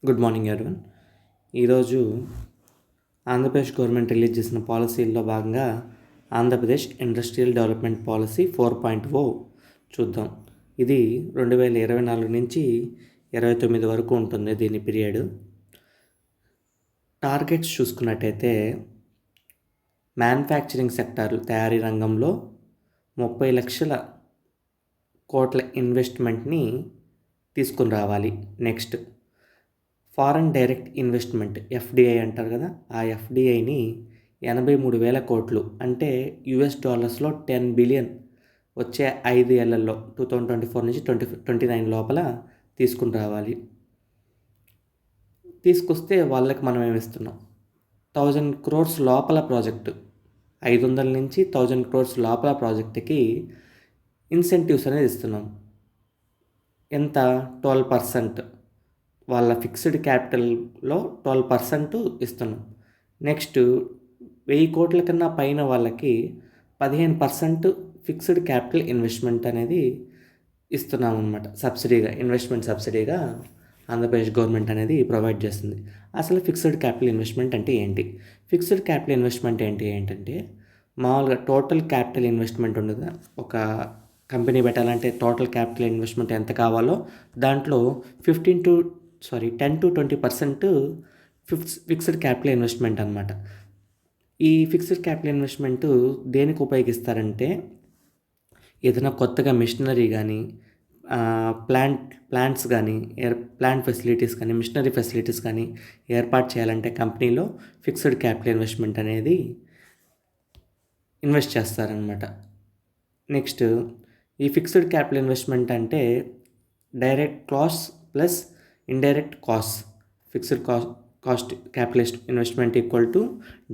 Good morning everyone. ఈరోజు Andhra Pradesh government release చేసిన పాలసీల్లో భాగంగా ఆంధ్రప్రదేశ్ ఇండస్ట్రియల్ డెవలప్మెంట్ పాలసీ 4.0 చూద్దాం. ఇది 2024 నుంచి 29 వరకు ఉంటుంది దీని పీరియడ్. టార్గెట్స్ చూసుకున్నట్టయితే మ్యానుఫ్యాక్చరింగ్ సెక్టార్ తయారీ రంగంలో 30 లక్షల కోట్ల ఇన్వెస్ట్మెంట్ని తీసుకుని రావాలి. Next foreign direct investment FDI అంటారు కదా, ఆ ఎఫ్డిఐని 83,000 కోట్లు అంటే $10 10 బిలియన్ వచ్చే 5 ఏళ్లలో 2024 నుంచి 2029 లోపల తీసుకుని రావాలి. తీసుకొస్తే వాళ్ళకి మనం ఏమిస్తున్నాం, 1000 crores లోపల ప్రాజెక్టు, 500 నుంచి 1000 crores లోపల ప్రాజెక్టుకి ఇన్సెంటివ్స్ అనేది ఇస్తున్నాం. ఎంత? 12%. వాళ్ళ ఫిక్స్డ్ క్యాపిటల్లో 12% ఇస్తున్నాం. నెక్స్ట్ 1000 కోట్ల కన్నా పైన వాళ్ళకి 15% ఫిక్స్డ్ క్యాపిటల్ ఇన్వెస్ట్మెంట్ అనేది ఇస్తున్నాం అన్నమాట. సబ్సిడీగా, ఇన్వెస్ట్మెంట్ సబ్సిడీగా ఆంధ్రప్రదేశ్ గవర్నమెంట్ అనేది ప్రొవైడ్ చేస్తుంది. అసలు ఫిక్స్డ్ క్యాపిటల్ ఇన్వెస్ట్మెంట్ అంటే ఏంటి? ఫిక్స్డ్ క్యాపిటల్ ఇన్వెస్ట్మెంట్ ఏంటంటే మామూలుగా టోటల్ క్యాపిటల్ ఇన్వెస్ట్మెంట్ ఉండదు. ఒక కంపెనీ పెట్టాలంటే టోటల్ క్యాపిటల్ ఇన్వెస్ట్మెంట్ ఎంత కావాలో దాంట్లో 10 to 20% ఫిక్స్డ్ క్యాపిటల్ ఇన్వెస్ట్మెంట్ అనమాట. ఈ ఫిక్స్డ్ క్యాపిటల్ ఇన్వెస్ట్మెంట్ దేనికి ఉపయోగిస్తారంటే ఏదైనా కొత్తగా మిషనరీ కానీ ప్లాంట్స్ కానీ ప్లాంట్ ఫెసిలిటీస్ కానీ మిషనరీ ఫెసిలిటీస్ కానీ ఏర్పాటు చేయాలంటే కంపెనీలో ఫిక్స్డ్ క్యాపిటల్ ఇన్వెస్ట్మెంట్ అనేది ఇన్వెస్ట్ చేస్తారనమాట. నెక్స్ట్ ఈ ఫిక్స్డ్ క్యాపిటల్ ఇన్వెస్ట్మెంట్ అంటే direct cost plus indirect cost. Fixed cost capital investment equal to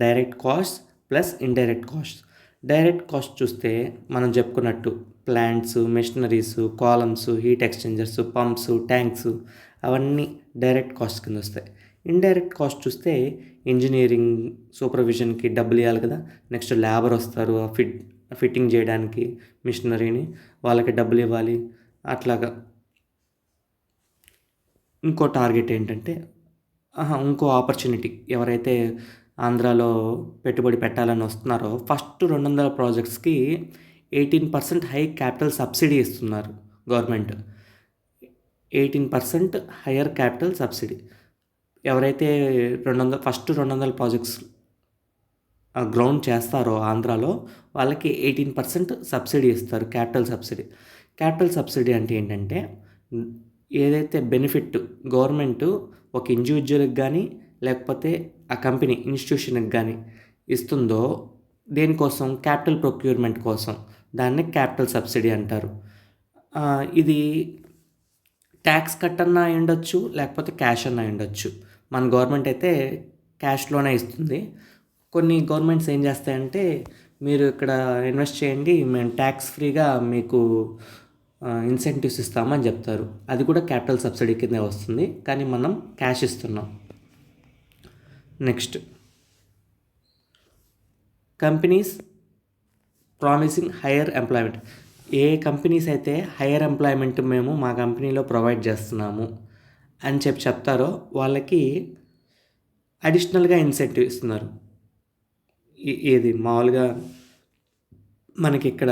direct cost plus indirect cost. Direct cost చూస్తే మనం చెప్పుకున్నట్టు plants, machineries, columns, heat exchangers, pumps, tanks అవన్నీ direct cost కింద వస్తాయి. Indirect cost చూస్తే engineering సూపర్విజన్కి డబ్బులు ఇవ్వాలి కదా, నెక్స్ట్ లేబర్ వస్తారు ఫిట్టింగ్ చేయడానికి మిషనరీని, వాళ్ళకి డబ్బులు ఇవ్వాలి. అట్లాగా ఇంకో టార్గెట్ ఏంటంటే ఇంకో ఆపర్చునిటీ, ఎవరైతే ఆంధ్రాలో పెట్టుబడి పెట్టాలని వస్తున్నారో ఫస్ట్ 200 ప్రాజెక్ట్స్కి 18% హై క్యాపిటల్ సబ్సిడీ ఇస్తున్నారు గవర్నమెంట్. 18% higher capital subsidy. ఎవరైతే ఫస్ట్ 200 ప్రాజెక్ట్స్ గ్రౌండ్ చేస్తారో ఆంధ్రాలో వాళ్ళకి 18% సబ్సిడీ ఇస్తారు, క్యాపిటల్ సబ్సిడీ. క్యాపిటల్ సబ్సిడీ అంటే ఏంటంటే ఏదైతే బెనిఫిట్ గవర్నమెంట్ ఒక ఇండివిజువల్కి కానీ లేకపోతే ఆ కంపెనీ ఇన్స్టిట్యూషన్కి కానీ ఇస్తుందో దేనికోసం, క్యాపిటల్ ప్రొక్యూర్మెంట్ కోసం, దాన్ని క్యాపిటల్ సబ్సిడీ అంటారు. ఇది ట్యాక్స్ కట్ అన్నా ఉండొచ్చు, లేకపోతే క్యాష్ అన్నా ఉండొచ్చు. మన గవర్నమెంట్ అయితే క్యాష్లోనే ఇస్తుంది. కొన్ని గవర్నమెంట్స్ ఏం చేస్తాయంటే మీరు ఇక్కడ ఇన్వెస్ట్ చేయండి, మేము ట్యాక్స్ ఫ్రీగా మీకు ఇన్సెంటివ్స్ ఇస్తామని చెప్తారు. అది కూడా క్యాపిటల్ సబ్సిడీ కిందే వస్తుంది, కానీ మనం క్యాష్ ఇస్తున్నాం. Next companies promising higher employment. ఏ కంపెనీస్ అయితే హైయర్ ఎంప్లాయ్మెంట్ మేము మా కంపెనీలో ప్రొవైడ్ చేస్తున్నాము అని చెప్తారో వాళ్ళకి అడిషనల్గా ఇన్సెంటివ్ ఇస్తున్నారు. ఏది మామూలుగా మనకి ఇక్కడ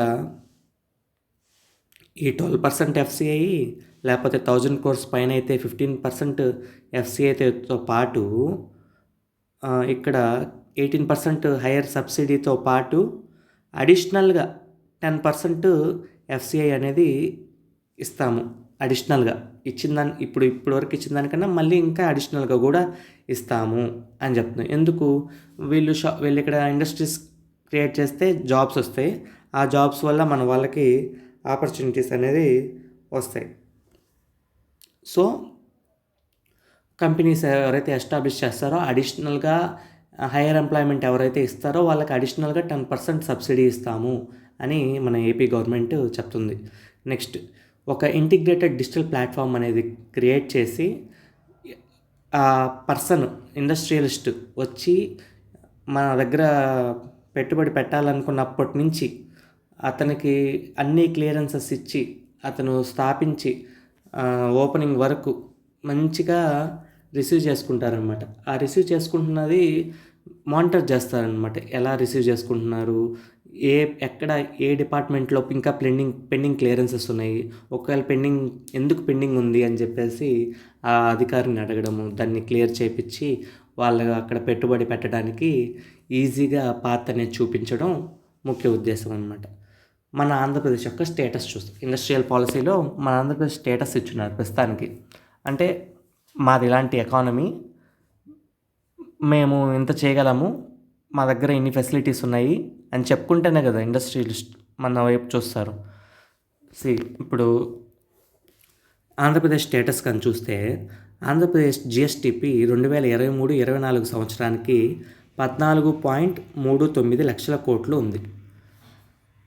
ఈ 12% ఎఫ్సిఐ లేకపోతే 1000 crores పైన అయితే 15% ఎఫ్సిఐతో పాటు ఇక్కడ 18% హైయర్ సబ్సిడీతో పాటు అడిషనల్గా 10% ఎఫ్సిఐ అనేది ఇస్తాము. అడిషనల్గా ఇప్పటివరకు ఇచ్చిన దానికన్నా మళ్ళీ ఇంకా అడిషనల్గా కూడా ఇస్తాము అని చెప్తున్నాం. ఎందుకు? వీళ్ళు ఇక్కడ ఇండస్ట్రీస్ క్రియేట్ చేస్తే జాబ్స్ వస్తాయి, ఆ జాబ్స్ వల్ల మన వాళ్ళకి ఆపర్చునిటీస్ అనేది వస్తాయి. సో కంపెనీస్ ఎవరైతే ఎస్టాబ్లిష్ చేస్తారో అడిషనల్గా హైయర్ ఎంప్లాయ్మెంట్ ఎవరైతే ఇస్తారో వాళ్ళకి అడిషనల్గా 10% సబ్సిడీ ఇస్తాము అని మన ఏపీ గవర్నమెంట్ చెప్తుంది. నెక్స్ట్ ఒక ఇంటిగ్రేటెడ్ డిజిటల్ ప్లాట్ఫామ్ అనేది క్రియేట్ చేసి ఆ పర్సన్ ఇండస్ట్రియలిస్ట్ వచ్చి మన దగ్గర పెట్టుబడి పెట్టాలనుకున్నప్పటి నుంచి అతనికి అన్ని క్లియరెన్సెస్ ఇచ్చి అతను స్థాపించి ఓపెనింగ్ వరకు మంచిగా రిసీవ్ చేసుకుంటారనమాట. ఆ రిసీవ్ చేసుకుంటున్నది మానిటర్ చేస్తారనమాట. ఎలా రిసీవ్ చేసుకుంటున్నారు, ఏ ఎక్కడ ఏ డిపార్ట్మెంట్లో ఇంకా పెండింగ్ క్లియరెన్సెస్ ఉన్నాయి, ఒకవేళ ఎందుకు పెండింగ్ ఉంది అని చెప్పేసి ఆ అధికారిని అడగడము, దాన్ని క్లియర్ చేయించి వాళ్ళు అక్కడ పెట్టుబడి పెట్టడానికి ఈజీగా పాత్ అనేది చూపించడం ముఖ్య ఉద్దేశం అనమాట. మన ఆంధ్రప్రదేశ్ యొక్క స్టేటస్ చూస్తాం. ఇండస్ట్రియల్ పాలసీలో మన ఆంధ్రప్రదేశ్ స్టేటస్ ఇచ్చున్నారు ప్రస్తుతానికి. అంటే మాది ఇలాంటి ఎకానమీ, మేము ఇంత చేయగలము, మా దగ్గర ఇన్ని ఫెసిలిటీస్ ఉన్నాయి అని చెప్పుకుంటేనే కదా ఇండస్ట్రియలిస్ట్ మన వైపు చూస్తారు. ఇప్పుడు ఆంధ్రప్రదేశ్ స్టేటస్ కానీ చూస్తే ఆంధ్రప్రదేశ్ జిఎస్టిపి 2023-24 సంవత్సరానికి 14.39 లక్షల కోట్లు ఉంది.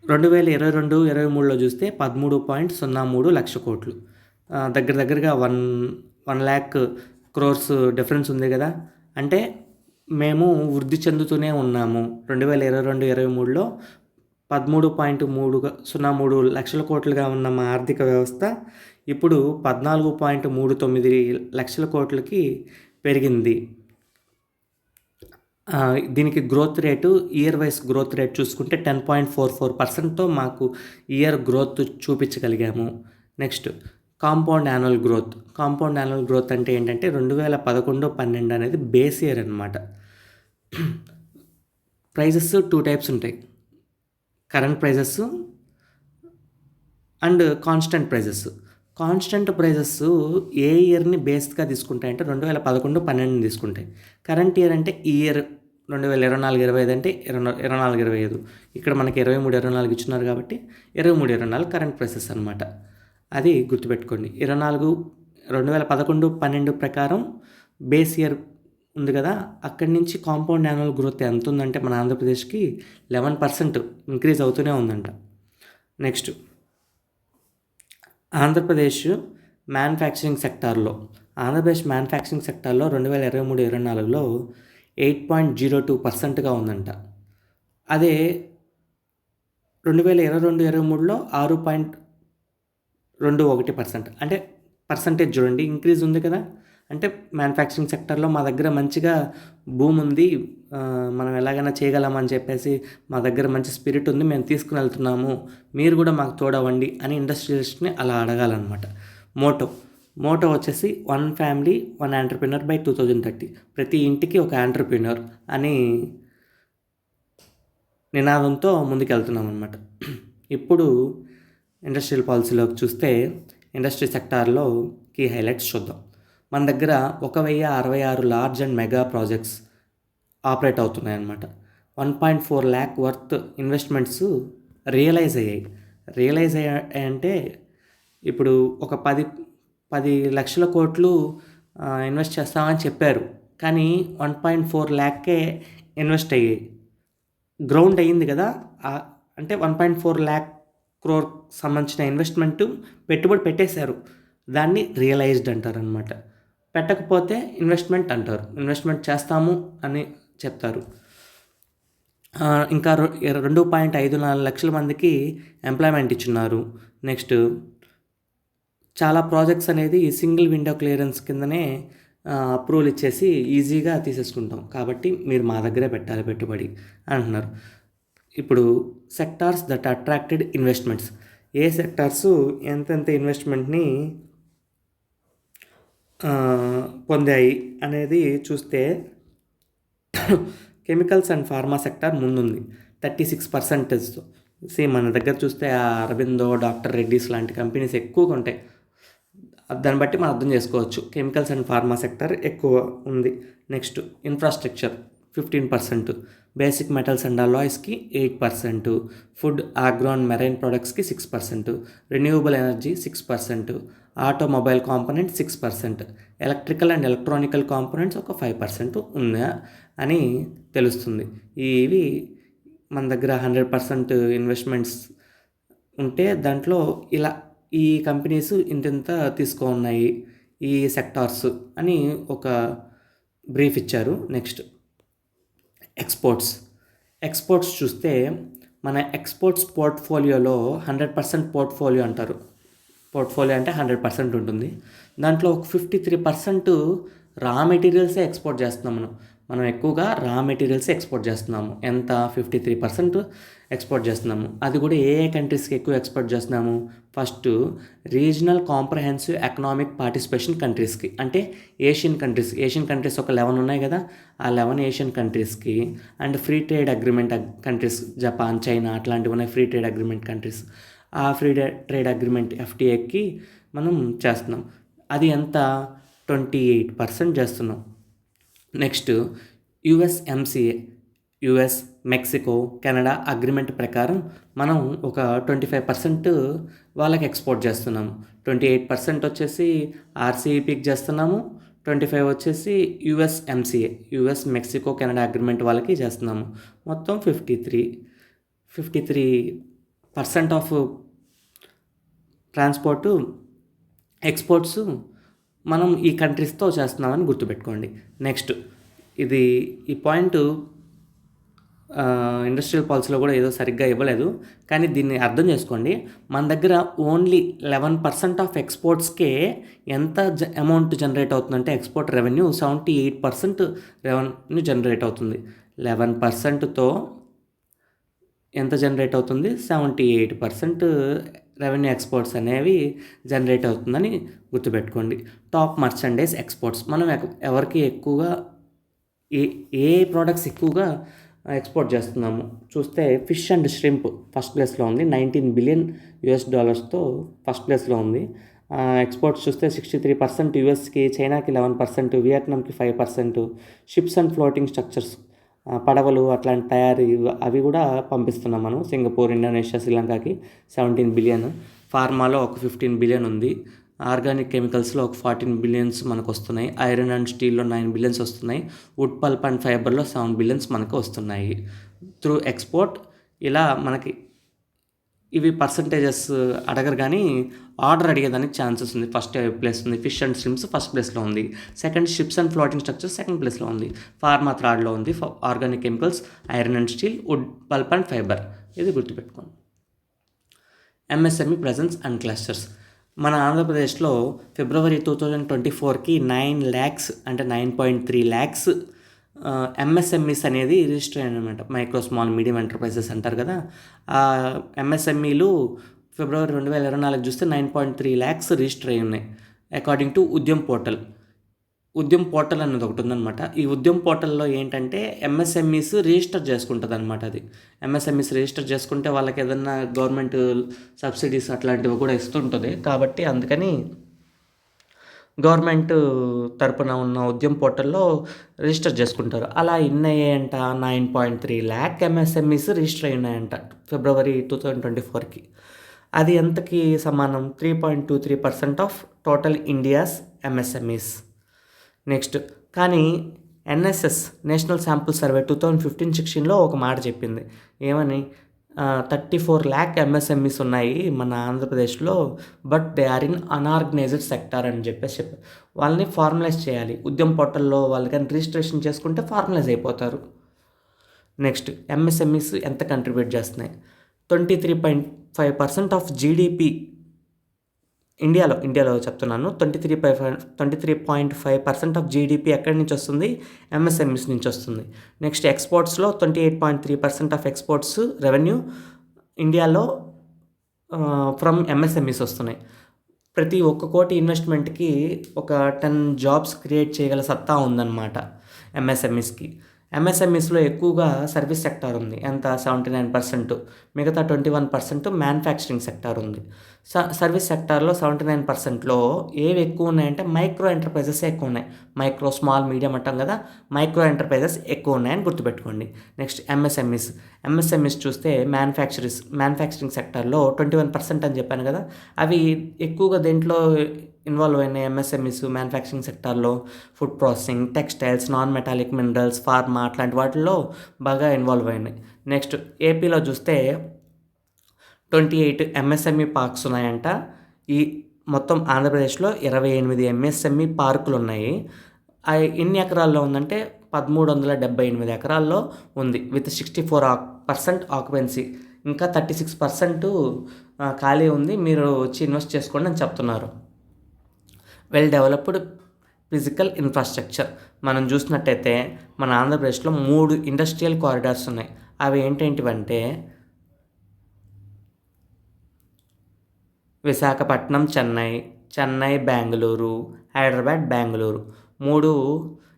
2022-23లో చూస్తే 13.03 లక్ష కోట్లు. దగ్గరగా 1 lakh crores డిఫరెన్స్ ఉంది కదా. అంటే మేము వృద్ధి చెందుతూనే ఉన్నాము. 2022-23లో 13.03 లక్షల కోట్లుగా ఉన్న మా ఆర్థిక వ్యవస్థ ఇప్పుడు 14.39 లక్షల కోట్లకి పెరిగింది. దీనికి growth rate, year wise growth rate చూసుకుంటే 10.44%తో మాకు ఇయర్ గ్రోత్ చూపించగలిగాము. నెక్స్ట్ కాంపౌండ్ యాన్యువల్ గ్రోత్ అంటే ఏంటంటే 2011-12 అనేది బేస్ ఇయర్ అనమాట. ప్రైజెస్ 2 టైప్స్ ఉంటాయి, current prices and constant prices ఏ ఇయర్ని బేస్గా తీసుకుంటాయంటే 2011-12 తీసుకుంటాయి. కరెంట్ ఇయర్ అంటే ఈ ఇయర్ 2024-25 అంటే 24-25. ఇక్కడ మనకి 23-24 ఇచ్చినారు కాబట్టి 23-24 కరెంట్ ప్రైసెస్ అనమాట. అది గుర్తుపెట్టుకోండి. 2011-12 ప్రకారం బేస్ ఇయర్ ఉంది కదా, అక్కడి నుంచి కాంపౌండ్ యాన్యువల్ గ్రోత్ ఎంత ఉందంటే మన ఆంధ్రప్రదేశ్కి 11% ఇంక్రీజ్ అవుతూనే ఉందంట. నెక్స్ట్ ఆంధ్రప్రదేశ్ మ్యానుఫ్యాక్చరింగ్ సెక్టార్లో 2023-24లో 8.02%గా ఉందంట. అదే 2022-23లో 6.21%. అంటే పర్సంటేజ్ చూడండి, ఇంక్రీజ్ ఉంది కదా. అంటే మ్యానుఫ్యాక్చరింగ్ సెక్టర్లో మా దగ్గర మంచిగా భూమి ఉంది, మనం ఎలాగైనా చేయగలమని చెప్పేసి మా దగ్గర మంచి స్పిరిట్ ఉంది, మేము తీసుకుని వెళ్తున్నాము, మీరు కూడా మాకు తోడవండి అని ఇండస్ట్రియలిస్ట్ని అలా అడగాలన్నమాట. మోటో వచ్చేసి 1 family 1 entrepreneur by 2030. ప్రతి ఇంటికి ఒక ఆంటర్ప్రినర్ అని నినాదంతో ముందుకెళ్తున్నాం అనమాట. ఇప్పుడు ఇండస్ట్రియల్ పాలసీలోకి చూస్తే ఇండస్ట్రీ సెక్టార్లో కీ హైలైట్స్ చూద్దాం. మన దగ్గర 1066 large and mega projects operate అవుతున్నాయన్నమాట. 1.4 lakh వర్త్ ఇన్వెస్ట్మెంట్స్ రియలైజ్ అయ్యాయంటే ఇప్పుడు ఒక 10 లక్షల కోట్లు ఇన్వెస్ట్ చేస్తామని చెప్పారు, కానీ 1.4 lakh ఇన్వెస్ట్ అయ్యాయి. గ్రౌండ్ అయ్యింది కదా, అంటే 1.4 lakh crore సంబంధించిన ఇన్వెస్ట్మెంట్ పెట్టుబడి పెట్టేశారు. దాన్ని రియలైజ్డ్ అంటారు అనమాట. పెట్టకపోతే ఇన్వెస్ట్మెంట్ అంటారు. ఇన్వెస్ట్మెంట్ చేస్తాము అని చెప్తారు. ఇంకా 2.54 లక్షల మందికి ఎంప్లాయ్మెంట్ ఇచ్చున్నారు. నెక్స్ట్ చాలా ప్రాజెక్ట్స్ అనేది సింగిల్ విండో క్లియరెన్స్ కిందనే అప్రూవల్ ఇచ్చేసి ఈజీగా తీసేసుకుంటాం, కాబట్టి మీరు మా దగ్గరే పెట్టాలి పెట్టుబడి అంటున్నారు. ఇప్పుడు sectors that attracted investments, A sectors ఎంతెంత ఇన్వెస్ట్మెంట్ని పొందాయి అనేది చూస్తే కెమికల్స్ అండ్ ఫార్మా సెక్టార్ ముందుంది 36%. మన దగ్గర చూస్తే అరబిందో, డాక్టర్ రెడ్డీస్ లాంటి కంపెనీస్ ఎక్కువగా ఉంటాయి. దాన్ని బట్టి మనం అర్థం చేసుకోవచ్చు, కెమికల్స్ అండ్ ఫార్మా సెక్టర్ ఎక్కువ ఉంది. Next infrastructure 15%, basic metals and అలాయ్స్కి 8%, ఫుడ్, ఆగ్రో అండ్ మెరైన్ ప్రొడక్ట్స్కి 6%, renewable energy 6%, automobile component 6%, electrical and electronical components ఒక 5% ఉందా అని తెలుస్తుంది. ఇవి మన దగ్గర 100% ఇన్వెస్ట్మెంట్స్ ఉంటే దాంట్లో ఇలా ఈ కంపెనీస్ ఇంత ఉన్నాయి, ఈ సెక్టార్స్ అని ఒక బ్రీఫ్ ఇచ్చారు. నెక్స్ట్ ఎక్స్పోర్ట్స్ చూస్తే మన ఎక్స్పోర్ట్స్ పోర్ట్ఫోలియోలో 100% పోర్ట్ఫోలియో అంటారు. పోర్ట్ఫోలియో అంటే 100% ఉంటుంది. దాంట్లో ఒక 53% రా మెటీరియల్సే ఎక్స్పోర్ట్ చేస్తున్నాం మనం ఎక్కువగా రా మెటీరియల్సే ఎక్స్పోర్ట్ చేస్తున్నాము. ఎంత 53% ఎక్స్పోర్ట్ చేస్తున్నాము. అది కూడా ఏ కంట్రీస్కి ఎక్కువ ఎక్స్పోర్ట్ చేస్తున్నాము? First regional comprehensive economic participation కంట్రీస్కి, అంటే ఏషియన్ కంట్రీస్ ఒక 11 ఉన్నాయి కదా, ఆ 11 ఏషియన్ కంట్రీస్కి. And free trade agreement countries, Japan, China అట్లాంటివి ఉన్నాయి ఫ్రీ ట్రేడ్ అగ్రిమెంట్ కంట్రీస్. ఆ ఫ్రీ ట్రేడ్ అగ్రిమెంట్ FTAకి మనం చేస్తున్నాం. అది ఎంత? 28% చేస్తున్నాం. Next USMCA, US, Mexico, Canada agreement ప్రకారం మనం ఒక 25% వాళ్ళకి ఎక్స్పోర్ట్ చేస్తున్నాము. 28% వచ్చేసి RCEPకి చేస్తున్నాము. 25 వచ్చేసి USMCA, US, Mexico, Canada agreement వాళ్ళకి చేస్తున్నాము. మొత్తం 53% ఆఫ్ ట్రాన్స్పోర్టు ఎక్స్పోర్ట్స్ మనం ఈ కంట్రీస్తో చేస్తున్నామని గుర్తుపెట్టుకోండి. నెక్స్ట్ ఈ పాయింట్ ఇండస్ట్రియల్ పాలసీలో కూడా ఏదో సరిగ్గా ఇవ్వలేదు, కానీ దీన్ని అర్థం చేసుకోండి. మన దగ్గర ఓన్లీ 11% ఆఫ్ ఎక్స్పోర్ట్స్కే ఎంత అమౌంట్ జనరేట్ అవుతుందంటే ఎక్స్పోర్ట్ రెవెన్యూ 78% రెవెన్యూ జనరేట్ అవుతుంది. 11%తో ఎంత జనరేట్ అవుతుంది? 78% రెవెన్యూ ఎక్స్పోర్ట్స్ అనేవి జనరేట్ అవుతుందని గుర్తుపెట్టుకోండి. టాప్ మర్చండైజ్ ఎక్స్పోర్ట్స్, మనం ఎవరికి ఎక్కువగా ఏ ప్రోడక్ట్స్ ఎక్కువగా ఎక్స్పోర్ట్ చేస్తున్నాము చూస్తే ఫిష్ అండ్ ష్రింప్ ఫస్ట్ ప్లేస్లో ఉంది. $19 బిలియన్ ఫస్ట్ ప్లేస్లో ఉంది. ఎక్స్పోర్ట్స్ చూస్తే 63% యూఎస్కి, చైనాకి 11%, వియత్నాంకి 5%. షిప్స్ అండ్ ఫ్లోటింగ్ స్ట్రక్చర్స్, పడవలు అట్లాంటి తయారీ అవి కూడా పంపిస్తున్నాం మనం సింగపూర్, ఇండోనేషియా, శ్రీలంకకి 17 బిలియన్. ఫార్మాలో ఒక 15 బిలియన్ ఉంది. ఆర్గానిక్ కెమికల్స్లో ఒక 14 బిలియన్స్ మనకు వస్తున్నాయి. ఐరన్ అండ్ స్టీల్లో 9 బిలియన్స్ వస్తున్నాయి. వుడ్ పల్ప్ అండ్ ఫైబర్లో 7 బిలియన్స్ మనకు వస్తున్నాయి త్రూ ఎక్స్పోర్ట్. ఇలా మనకి ఇవి పర్సంటేజెస్ అడగరు, కానీ ఆర్డర్ అడిగేదానికి ఛాన్సెస్ ఉంది. ఫస్ట్ ప్లేస్ ఉంది ఫిష్ అండ్ స్ట్రిమ్స్, ఫస్ట్ ప్లేస్లో ఉంది. Second ships and floating structure second ప్లేస్లో ఉంది. ఫార్మా థర్డ్లో ఉంది. Organic chemicals, iron and steel, would pulp and fibre. ఇది గుర్తుపెట్టుకోండి. MSME presence and clusters. మన ఆంధ్రప్రదేశ్లో ఫిబ్రవరి 2024కి 9 lakhs అంటే 9.3 lakhs MSMEs అనేది రిజిస్టర్ అయ్యాయి అనమాట. మైక్రో స్మాల్ మీడియం ఎంటర్ప్రైజెస్ అంటారు కదా. ఆ MSMEలు ఫిబ్రవరి 2024 చూస్తే 9.3 lakhs రిజిస్టర్ అయ్యి ఉన్నాయి అకార్డింగ్ టు ఉద్యమ్ పోర్టల్ అనేది ఒకటి ఉందన్నమాట. ఈ ఉద్యమ్ పోర్టల్లో ఏంటంటే MSMEs రిజిస్టర్ చేసుకుంటుంది అనమాట. అది MSMEs రిజిస్టర్ చేసుకుంటే వాళ్ళకి ఏదన్నా గవర్నమెంట్ సబ్సిడీస్ అట్లాంటివి కూడా ఇస్తుంటుంది. కాబట్టి అందుకని గవర్నమెంట్ తరపున ఉన్న ఉద్యమ్ పోర్టల్లో రిజిస్టర్ చేసుకుంటారు. అలా అయ్యాయంట 9.3 lakh MSMEs రిజిస్టర్ అయి ఉన్నాయంట ఫిబ్రవరి 2024కి. అది ఎంతకి సమానం? 3.23% of total India's MSMEs. Next, కానీ NSS, నేషనల్ శాంపుల్ సర్వే 2015-16లో ఒక మాట చెప్పింది. ఏమని? 34 lakh MSMEs ఉన్నాయి మన ఆంధ్రప్రదేశ్లో, but they are in unorganized sector అని చెప్పారు. వాళ్ళని ఫార్మలైజ్ చేయాలి. ఉద్యమ్ పోర్టల్లో వాళ్ళు కానీ రిజిస్ట్రేషన్ చేసుకుంటే ఫార్మలైజ్ అయిపోతారు. నెక్స్ట్, MSMEs ఎంత కంట్రిబ్యూట్ చేస్తున్నాయి? 23.5% ఆఫ్ GDP ఇండియాలో చెప్తున్నాను. 23.5% ఆఫ్ GDP ఎక్కడి నుంచి వస్తుంది? MSMEs నుంచి వస్తుంది. నెక్స్ట్, ఎక్స్పోర్ట్స్లో 28.3% ఆఫ్ ఎక్స్పోర్ట్స్ రెవెన్యూ ఇండియాలో ఫ్రమ్ MSMEs వస్తున్నాయి. ప్రతి 1 కోటి ఇన్వెస్ట్మెంట్కి ఒక 10 jobs క్రియేట్ చేయగల సత్తా ఉందన్నమాట MSMEస్కి. MSMEస్లో ఎక్కువగా సర్వీస్ సెక్టార్ ఉంది. ఎంత? 79%. మిగతా 21% మ్యానుఫ్యాక్చరింగ్ సెక్టార్ ఉంది. సర్వీస్ సెక్టార్లో 79%లో ఏవి ఎక్కువ ఉన్నాయంటే మైక్రో ఎంటర్ప్రైజెస్ ఎక్కువ ఉన్నాయి. మైక్రో, స్మాల్, మీడియం అంటాం కదా, మైక్రో ఎంటర్ప్రైజెస్ ఎక్కువ ఉన్నాయని గుర్తుపెట్టుకోండి. నెక్స్ట్, MSMEs చూస్తే మ్యానుఫ్యాక్చరింగ్ సెక్టార్లో 21% అని చెప్పాను కదా, అవి ఎక్కువగా దేంట్లో ఇన్వాల్వ్ అయినాయి? MSMEs మ్యానుఫ్యాక్చరింగ్ సెక్టార్లో food processing, textiles, non metallic minerals, pharma అట్లాంటి వాటిల్లో బాగా ఇన్వాల్వ్ అయినాయి. నెక్స్ట్, ఏపీలో చూస్తే 28 MSME పార్క్స్ ఉన్నాయంట. ఈ మొత్తం ఆంధ్రప్రదేశ్లో 28 MSME పార్కులు ఉన్నాయి. ఎన్ని ఎకరాల్లో ఉందంటే 1378 ఎకరాల్లో ఉంది, విత్ 64% ఆక్యుపెన్సీ. ఇంకా 36% ఖాళీ ఉంది, మీరు వచ్చి ఇన్వెస్ట్ చేసుకోండి అని చెప్తున్నారు. Well developed physical infrastructure. మనం చూసినట్టయితే మన ఆంధ్రప్రదేశ్లో 3 ఇండస్ట్రియల్ కారిడార్స్ ఉన్నాయి. అవి ఏంటేంటివంటే విశాఖపట్నం చెన్నై, చెన్నై బెంగుళూరు, హైదరాబాద్ బెంగుళూరు 3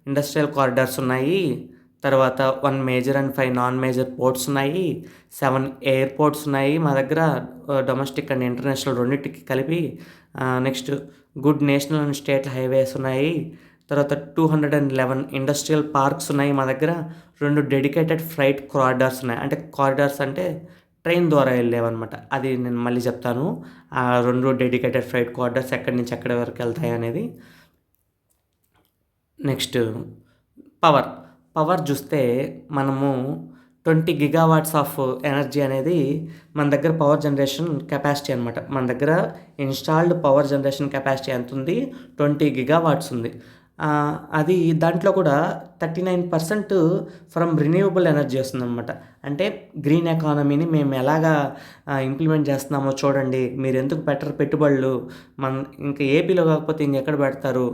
ఇండస్ట్రియల్ కారిడార్స్ ఉన్నాయి. తర్వాత 1 major and 5 non major ports ఉన్నాయి. 7 ఎయిర్పోర్ట్స్ ఉన్నాయి మా దగ్గర, డొమెస్టిక్ అండ్ ఇంటర్నేషనల్ రెండింటికి కలిపి. Next good national and state highways ఉన్నాయి. తర్వాత 211 ఇండస్ట్రియల్ పార్క్స్ ఉన్నాయి మా దగ్గర. 2 డెడికేటెడ్ ఫ్రైట్ కారిడార్స్ ఉన్నాయి. అంటే కారిడార్స్ అంటే ట్రైన్ ద్వారా వెళ్ళేవన్నమాట. అది నేను మళ్ళీ చెప్తాను. ఆ 2 డెడికేటెడ్ ఫ్రైట్ కారిడార్స్ ఎక్కడి నుంచి ఎక్కడి వరకు వెళ్తాయి అనేది. నెక్స్ట్ పవర్ చూస్తే మనము 20 గిగావాట్స్ ఆఫ్ ఎనర్జీ అనేది మన దగ్గర పవర్ జనరేషన్ కెపాసిటీ అనమాట. మన దగ్గర ఇన్స్టాల్డ్ పవర్ జనరేషన్ కెపాసిటీ ఎంత ఉంది? 20 గిగావాట్స్ ఉంది. అది దాంట్లో కూడా 39% ఫ్రమ్ రిన్యూవబుల్ ఎనర్జీ వస్తుందన్నమాట. అంటే గ్రీన్ ఎకానమీని మేము ఎలాగా ఇంప్లిమెంట్ చేస్తున్నామో చూడండి, మీరు ఎందుకు పెట్టరు పెట్టుబడులు, ఇంకా ఏపీలో కాకపోతే ఇంకెక్కడ పెడతారు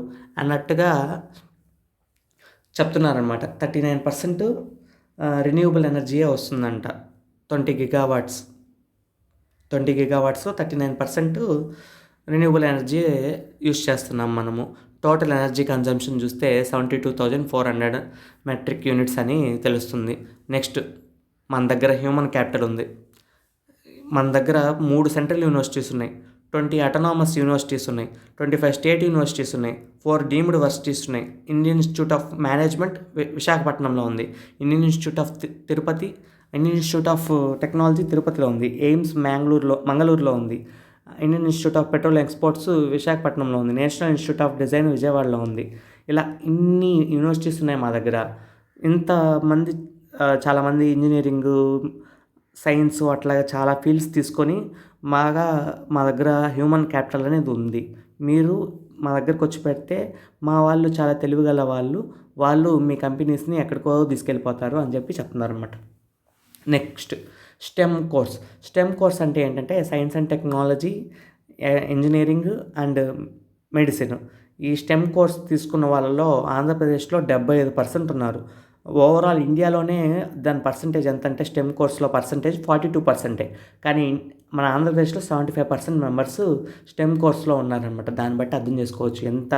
అన్నట్టుగా చెప్తున్నారనమాట. 39% రిన్యూవబుల్ ఎనర్జీయే వస్తుందంట. 20 గిగావాట్స్లో 39% రిన్యూవబుల్ ఎనర్జీ యూస్ చేస్తున్నాం మనము. టోటల్ ఎనర్జీ కన్జంప్షన్ చూస్తే 72,400 మెట్రిక్ యూనిట్స్ అని తెలుస్తుంది. నెక్స్ట్ మన దగ్గర హ్యూమన్ క్యాపిటల్ ఉంది. మన దగ్గర 3 సెంట్రల్ యూనివర్సిటీస్ ఉన్నాయి, 20 అటానమస్ యూనివర్సిటీస్ ఉన్నాయి, 25 స్టేట్ యూనివర్సిటీస్ ఉన్నాయి, 4 డీమ్డ్ వర్సిటీస్ ఉన్నాయి. ఇండియన్ ఇన్స్టిట్యూట్ ఆఫ్ మేనేజ్మెంట్ విశాఖపట్నంలో ఉంది, Indian institute of Tirupati, Indian institute of technology తిరుపతిలో ఉంది, ఎయిమ్స్ మంగళూరులో ఉంది, Indian institute of petrol exports విశాఖపట్నంలో ఉంది, నేషనల్ ఇన్స్టిట్యూట్ ఆఫ్ డిజైన్ విజయవాడలో ఉంది. ఇలా ఇన్ని యూనివర్సిటీస్ ఉన్నాయి మా దగ్గర. ఇంతమంది చాలామంది ఇంజనీరింగు, సైన్స్ అట్లాగా చాలా ఫీల్డ్స్ తీసుకొని మా దగ్గర హ్యూమన్ క్యాపిటల్ అనేది ఉంది. మీరు మా దగ్గరకు వచ్చి పెడితే మా వాళ్ళు చాలా తెలివిగల వాళ్ళు మీ కంపెనీస్ని ఎక్కడికో తీసుకెళ్ళిపోతారు అని చెప్పి చెప్తున్నారు అనమాట. నెక్స్ట్ స్టెమ్ కోర్స్ అంటే ఏంటంటే science and technology, engineering and medicine. ఈ స్టెమ్ కోర్స్ తీసుకున్న వాళ్ళలో ఆంధ్రప్రదేశ్లో 75% ఉన్నారు. ఓవరాల్ ఇండియాలోనే దాని పర్సంటేజ్ ఎంత అంటే స్టెమ్ కోర్స్లో పర్సంటేజ్ 42%. కానీ మన ఆంధ్రప్రదేశ్లో 75% మెంబర్స్ స్టెమ్ కోర్స్లో ఉన్నారనమాట. దాన్ని బట్టి అర్థం చేసుకోవచ్చు ఎంత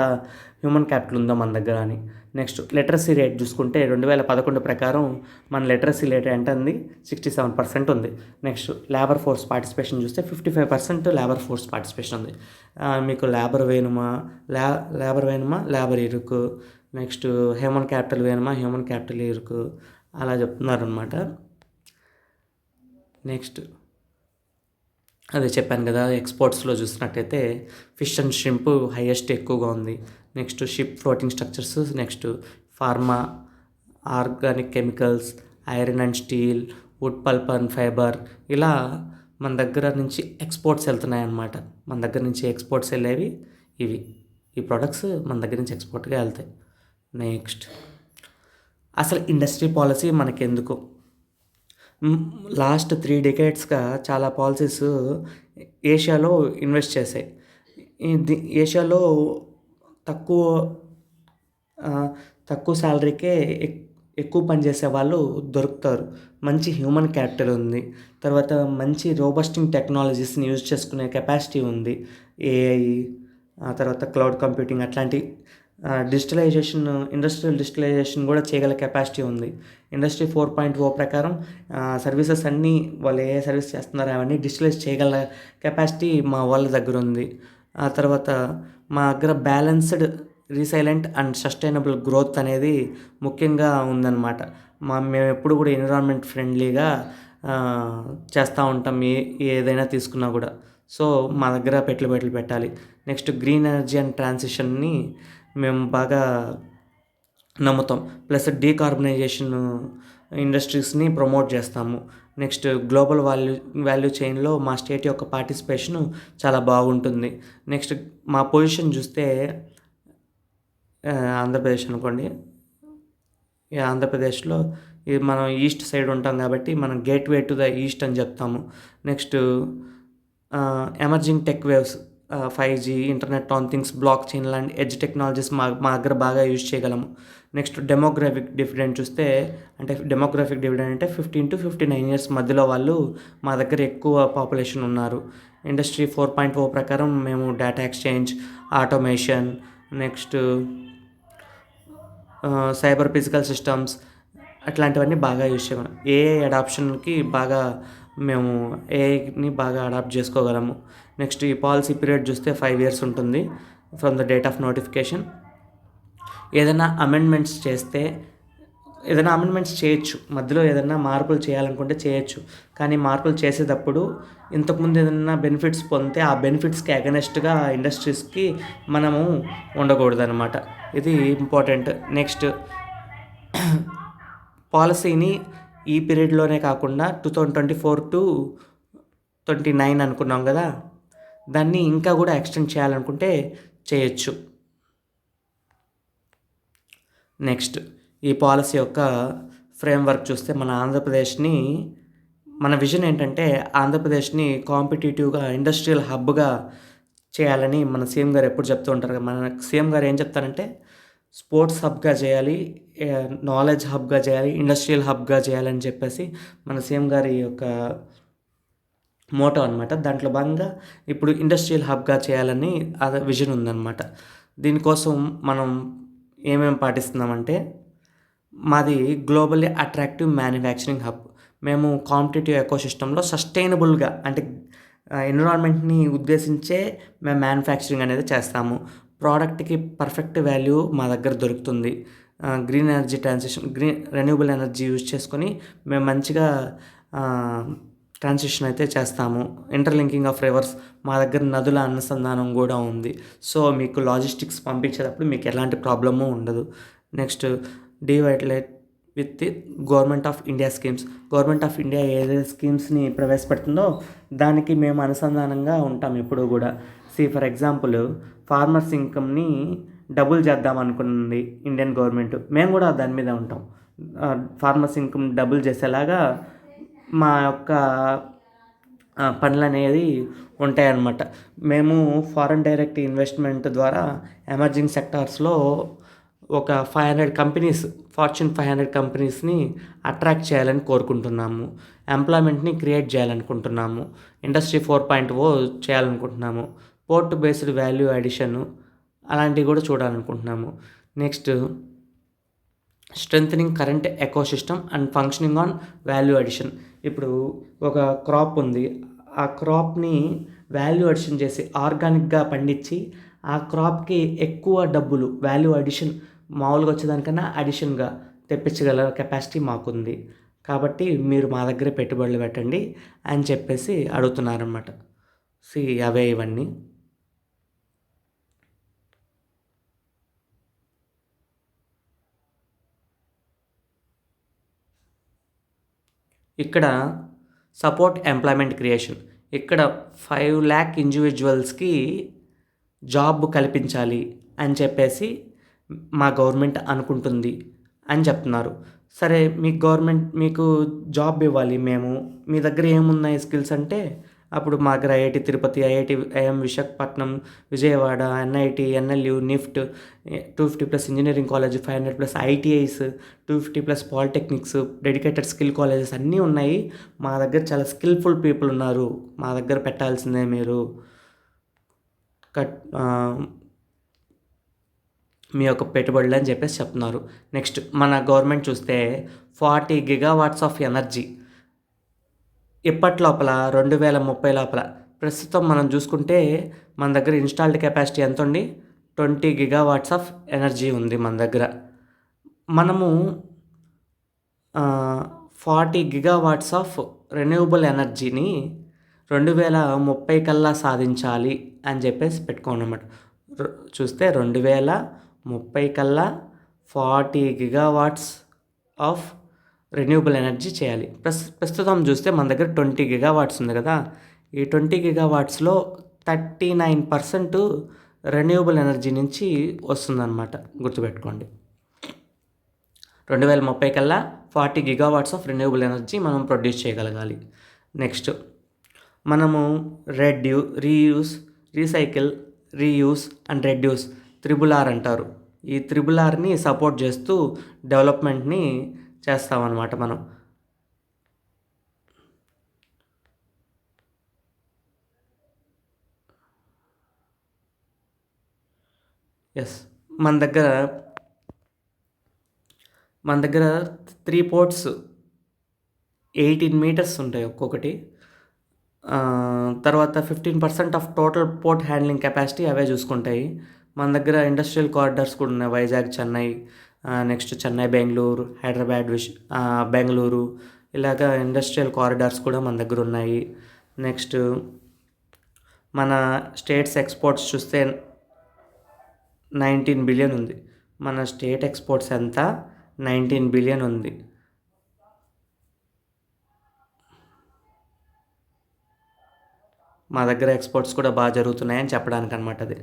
హ్యూమన్ క్యాపిటల్ ఉందో మన దగ్గర అని. నెక్స్ట్ లిటరసీ రేట్ చూసుకుంటే 2011 ప్రకారం మన లిటరసీ రేట్ ఎంత ఉంది? 67% ఉంది. నెక్స్ట్ లేబర్ ఫోర్స్ పార్టిసిపేషన్ చూస్తే 55% లేబర్ ఫోర్స్ పార్టిసిపేషన్ ఉంది. మీకు లేబర్ ఇరుకు, నెక్స్ట్ హ్యూమన్ క్యాపిటల్ ఇరుకు అలా చెప్తున్నారనమాట. నెక్స్ట్ అదే చెప్పాను కదా, ఎక్స్పోర్ట్స్లో చూసినట్టయితే ఫిష్ అండ్ షింప్ హైయెస్ట్ ఎక్కువగా ఉంది. Next ship floating structures, next pharma, organic chemicals, iron and steel, would pulp and fibre ఇలా మన దగ్గర నుంచి ఎక్స్పోర్ట్స్ వెళ్తున్నాయి అన్నమాట. మన దగ్గర నుంచి ఎక్స్పోర్ట్స్ వెళ్ళేవి ఈ ప్రొడక్ట్స్ మన దగ్గర నుంచి ఎక్స్పోర్ట్గా వెళ్తాయి. నెక్స్ట్ అసలు ఇండస్ట్రీ పాలసీ మనకెందుకు? లాస్ట్ 3 డెకేడ్స్గా చాలా పాలసీస్ ఏషియాలో ఇన్వెస్ట్ చేశాయి. ఏషియాలో తక్కువ శాలరీకే ఎక్కువ పనిచేసే వాళ్ళు దొరుకుతారు. మంచి హ్యూమన్ క్యాపిటల్ ఉంది. తర్వాత మంచి రోబస్టింగ్ టెక్నాలజీస్ని యూజ్ చేసుకునే కెపాసిటీ ఉంది. ఏఐ, ఆ తర్వాత క్లౌడ్ కంప్యూటింగ్ అట్లాంటి ఇండస్ట్రియల్ డిజిటలైజేషన్ కూడా చేయగల కెపాసిటీ ఉంది. ఇండస్ట్రీ 4.0 ప్రకారం సర్వీసెస్ అన్నీ వాళ్ళు ఏ సర్వీస్ చేస్తున్నారో అవన్నీ డిజిటలైజ్ చేయగల కెపాసిటీ మా వాళ్ళ దగ్గర ఉంది. ఆ తర్వాత మా దగ్గర balanced, resilient and sustainable growth అనేది ముఖ్యంగా ఉందన్నమాట. మేము ఎప్పుడు కూడా ఎన్విరాన్మెంట్ ఫ్రెండ్లీగా చేస్తూ ఉంటాం ఏదైనా తీసుకున్నా కూడా. సో మా దగ్గర పెట్టుబడులు పెట్టాలి. నెక్స్ట్ గ్రీన్ ఎనర్జీ అండ్ ట్రాన్సిషన్ని మేము బాగా నమ్ముతాం. ప్లస్ డీకార్బనైజేషన్ ఇండస్ట్రీస్ని ప్రమోట్ చేస్తాము. నెక్స్ట్ గ్లోబల్ వాల్యూ చైన్లో మా స్టేట్ యొక్క పార్టిసిపేషన్ చాలా బాగుంటుంది. నెక్స్ట్ మా పొజిషన్ చూస్తే ఆంధ్రప్రదేశ్ అనుకోండి, ఆంధ్రప్రదేశ్లో మనం ఈస్ట్ సైడ్ ఉంటాం కాబట్టి మనం గేట్వే టు ద ఈస్ట్ అని చెప్తాము. Next emerging tech waves 5G, internet on things, block chain లాంటి ఎడ్జ్ టెక్నాలజీస్ మా దగ్గర బాగా యూజ్ చేయగలము. నెక్స్ట్ డెమోగ్రఫిక్ డివిడెండ్ చూస్తే, అంటే డెమోగ్రఫిక్ డివిడెండ్ అంటే 15 to 59 ఇయర్స్ మధ్యలో వాళ్ళు మా దగ్గర ఎక్కువ పాపులేషన్ ఉన్నారు. ఇండస్ట్రీ 4.0 ప్రకారం మేము data exchange, automation, next cyber physical systems అట్లాంటివన్నీ బాగా యూజ్ చేయగలం. ఏఐ అడాప్షన్కి బాగా మేము ఏఐని బాగా అడాప్ట్ చేసుకోగలము. నెక్స్ట్ ఈ పాలసీ పీరియడ్ చూస్తే 5 years ఉంటుంది from the date of notification. ఏదైనా అమెండ్మెంట్స్ చేయొచ్చు, మధ్యలో ఏదైనా మార్పులు చేయాలనుకుంటే చేయొచ్చు. కానీ మార్పులు చేసేటప్పుడు ఇంతకుముందు ఏదైనా బెనిఫిట్స్ పొందితే ఆ బెనిఫిట్స్కి అగనెస్ట్గా ఇండస్ట్రీస్కి మనము ఉండకూడదు అనమాట. ఇది ఇంపార్టెంట్. నెక్స్ట్ పాలసీని ఈ పీరియడ్లోనే కాకుండా 2024 to 29 అనుకున్నాం కదా, దాన్ని ఇంకా కూడా ఎక్స్టెండ్ చేయాలనుకుంటే చేయొచ్చు. నెక్స్ట్ ఈ పాలసీ యొక్క ఫ్రేమ్వర్క్ చూస్తే మన విజన్ ఏంటంటే ఆంధ్రప్రదేశ్ని కాంపిటేటివ్గా ఇండస్ట్రియల్ హబ్గా చేయాలని మన సీఎం గారు ఎప్పుడు చెప్తూ ఉంటారు కదా. మన సీఎం గారు ఏం చెప్తారంటే స్పోర్ట్స్ హబ్గా చేయాలి, నాలెడ్జ్ హబ్గా చేయాలి, ఇండస్ట్రియల్ హబ్గా చేయాలని చెప్పేసి మన సీఎం గారి యొక్క మోటో అనమాట. దాంట్లో భాగంగా ఇప్పుడు ఇండస్ట్రియల్ హబ్గా చేయాలని అది విజన్ ఉందన్నమాట. దీనికోసం మనం ఏమేమి పాటిస్తున్నామంటే, మాది గ్లోబల్లీ అట్రాక్టివ్ మ్యానుఫ్యాక్చరింగ్ హబ్. మేము కాంపిటేటివ్ ఎకోసిస్టంలో సస్టైనబుల్గా, అంటే ఎన్విరాన్మెంట్ని ఉద్దేశించే మేము మ్యానుఫ్యాక్చరింగ్ అనేది చేస్తాము. ప్రోడక్ట్కి పర్ఫెక్ట్ వాల్యూ మా దగ్గర దొరుకుతుంది. Green energy transition, renewable energy use చేసుకొని మేము మంచిగా ట్రాన్సిషన్ అయితే చేస్తాము. ఇంటర్లింకింగ్ ఆఫ్ రివర్స్, మా దగ్గర నదుల అనుసంధానం కూడా ఉంది. సో మీకు లాజిస్టిక్స్ పంపించేటప్పుడు మీకు ఎలాంటి ప్రాబ్లము ఉండదు. Next dovetailed with government of India schemes. Government of India ఏదైతే స్కీమ్స్ని ప్రవేశపెడుతుందో దానికి మేము అనుసంధానంగా ఉంటాం ఎప్పుడూ కూడా. ఫర్ ఎగ్జాంపుల్ ఫార్మర్స్ ఇన్కమ్ని డబుల్ చేద్దాం అనుకుంది ఇండియన్ గవర్నమెంట్, మేము కూడా దాని మీద ఉంటాం. ఫార్మర్స్ ఇన్కమ్ డబుల్ చేసేలాగా మా యొక్క పనులు అనేది ఉంటాయన్నమాట. మేము ఫారెన్ డైరెక్ట్ ఇన్వెస్ట్మెంట్ ద్వారా ఎమర్జింగ్ సెక్టార్స్లో ఒక 500 కంపెనీస్, ఫార్చ్యూన్ 500 కంపెనీస్ని అట్రాక్ట్ చేయాలని కోరుకుంటున్నాము. ఎంప్లాయ్మెంట్ని క్రియేట్ చేయాలనుకుంటున్నాము. ఇండస్ట్రీ 4.0 చేయాలనుకుంటున్నాము. పోర్ట్ బేస్డ్ వాల్యూ అడిషన్ అలాంటివి కూడా చూడాలనుకుంటున్నాము. Next strengthening current ecosystem and functioning on value addition. ఇప్పుడు ఒక క్రాప్ ఉంది, ఆ క్రాప్ని వాల్యూ అడిషన్ చేసి ఆర్గానిక్గా పండించి ఆ క్రాప్కి ఎక్కువ డబ్బులు వాల్యూ అడిషన్ మామూలుగా వచ్చేదానికన్నా అడిషన్గా తెప్పించగల కెపాసిటీ మాకుంది. కాబట్టి మీరు మా దగ్గరే పెట్టుబడులు పెట్టండి అని చెప్పేసి అడుగుతున్నారన్నమాట. అవే ఇవన్నీ. ఇక్కడ సపోర్ట్ ఎంప్లాయ్మెంట్ క్రియేషన్, ఇక్కడ 5 lakh ఇండివిజువల్స్కి జాబ్ కల్పించాలి అని చెప్పేసి మా గవర్నమెంట్ అనుకుంటుంది అని చెప్తున్నారు. సరే, మీకు జాబ్ ఇవ్వాలి, మేము మీ దగ్గర ఏమున్నాయి స్కిల్స్ అంటే, అప్పుడు మా దగ్గర IIT Tirupati, IIM Visakhapatnam, Vijayawada, NIT, NLU, NIFT, 250+ engineering college, 500+ ITIs, 250+ polytechnics, dedicated skill colleges అన్నీ ఉన్నాయి. మా దగ్గర చాలా స్కిల్ఫుల్ పీపుల్ ఉన్నారు, మా దగ్గర పెట్టాల్సిందే మీరు మీ యొక్క పెట్టుబడులు అని చెప్పేసి చెప్తున్నారు. నెక్స్ట్ మన గవర్నమెంట్ చూస్తే 40 gigawatts ఆఫ్ ఎనర్జీ ఇప్పట్లోపల 2030 లోపల, ప్రస్తుతం మనం చూసుకుంటే మన దగ్గర ఇన్స్టాల్డ్ కెపాసిటీ ఎంత ఉంది, 20 gigawatts ఆఫ్ ఎనర్జీ ఉంది మన దగ్గర. మనము 40 gigawatts ఆఫ్ రెన్యూవబుల్ ఎనర్జీని 2030 కల్లా సాధించాలి అని చెప్పేసి పెట్టుకోనమాట. చూస్తే 2030 కల్లా 40 gigawatts ఆఫ్ రెన్యూవబుల్ ఎనర్జీ చేయాలి. ప్రస్తుతం చూస్తే మన దగ్గర 20 gigawatts ఉంది కదా, ఈ 20 gigawattsలో 39% రెన్యూవబుల్ ఎనర్జీ నుంచి వస్తుందన్నమాట, గుర్తుపెట్టుకోండి. 2030 కల్లా 40 gigawatts ఆఫ్ రెన్యూవబుల్ ఎనర్జీ మనం ప్రొడ్యూస్ చేయగలగాలి. నెక్స్ట్ మనము reuse, recycle, reuse and reduce, triple R అంటారు. ఈ త్రిబుల్ ఆర్ని సపోర్ట్ చేస్తూ డెవలప్మెంట్ని చేస్తామన్నమాట మనం. ఎస్, మన దగ్గర 3 పోర్ట్స్ 18 మీటర్స్ ఉంటాయి ఒక్కొక్కటి. తర్వాత 15% of total port handling capacity అవే చూసుకుంటాయి. మన దగ్గర ఇండస్ట్రియల్ కారిడార్స్ కూడా ఉన్నాయి. వైజాగ్, చెన్నై, నెక్స్ట్ చెన్నై, బెంగళూరు, హైదరాబాద్, బెంగళూరు, ఇలాగా ఇండస్ట్రియల్ కారిడార్స్ కూడా మన దగ్గర ఉన్నాయి. నెక్స్ట్ మన స్టేట్స్ ఎక్స్పోర్ట్స్ చూస్తే 19 బిలియన్ ఉంది. మన స్టేట్ ఎక్స్పోర్ట్స్ ఎంత? 19 బిలియన్ ఉంది. మా దగ్గర ఎక్స్పోర్ట్స్ కూడా బాగా జరుగుతున్నాయని చెప్పడానికి అనమాట అది.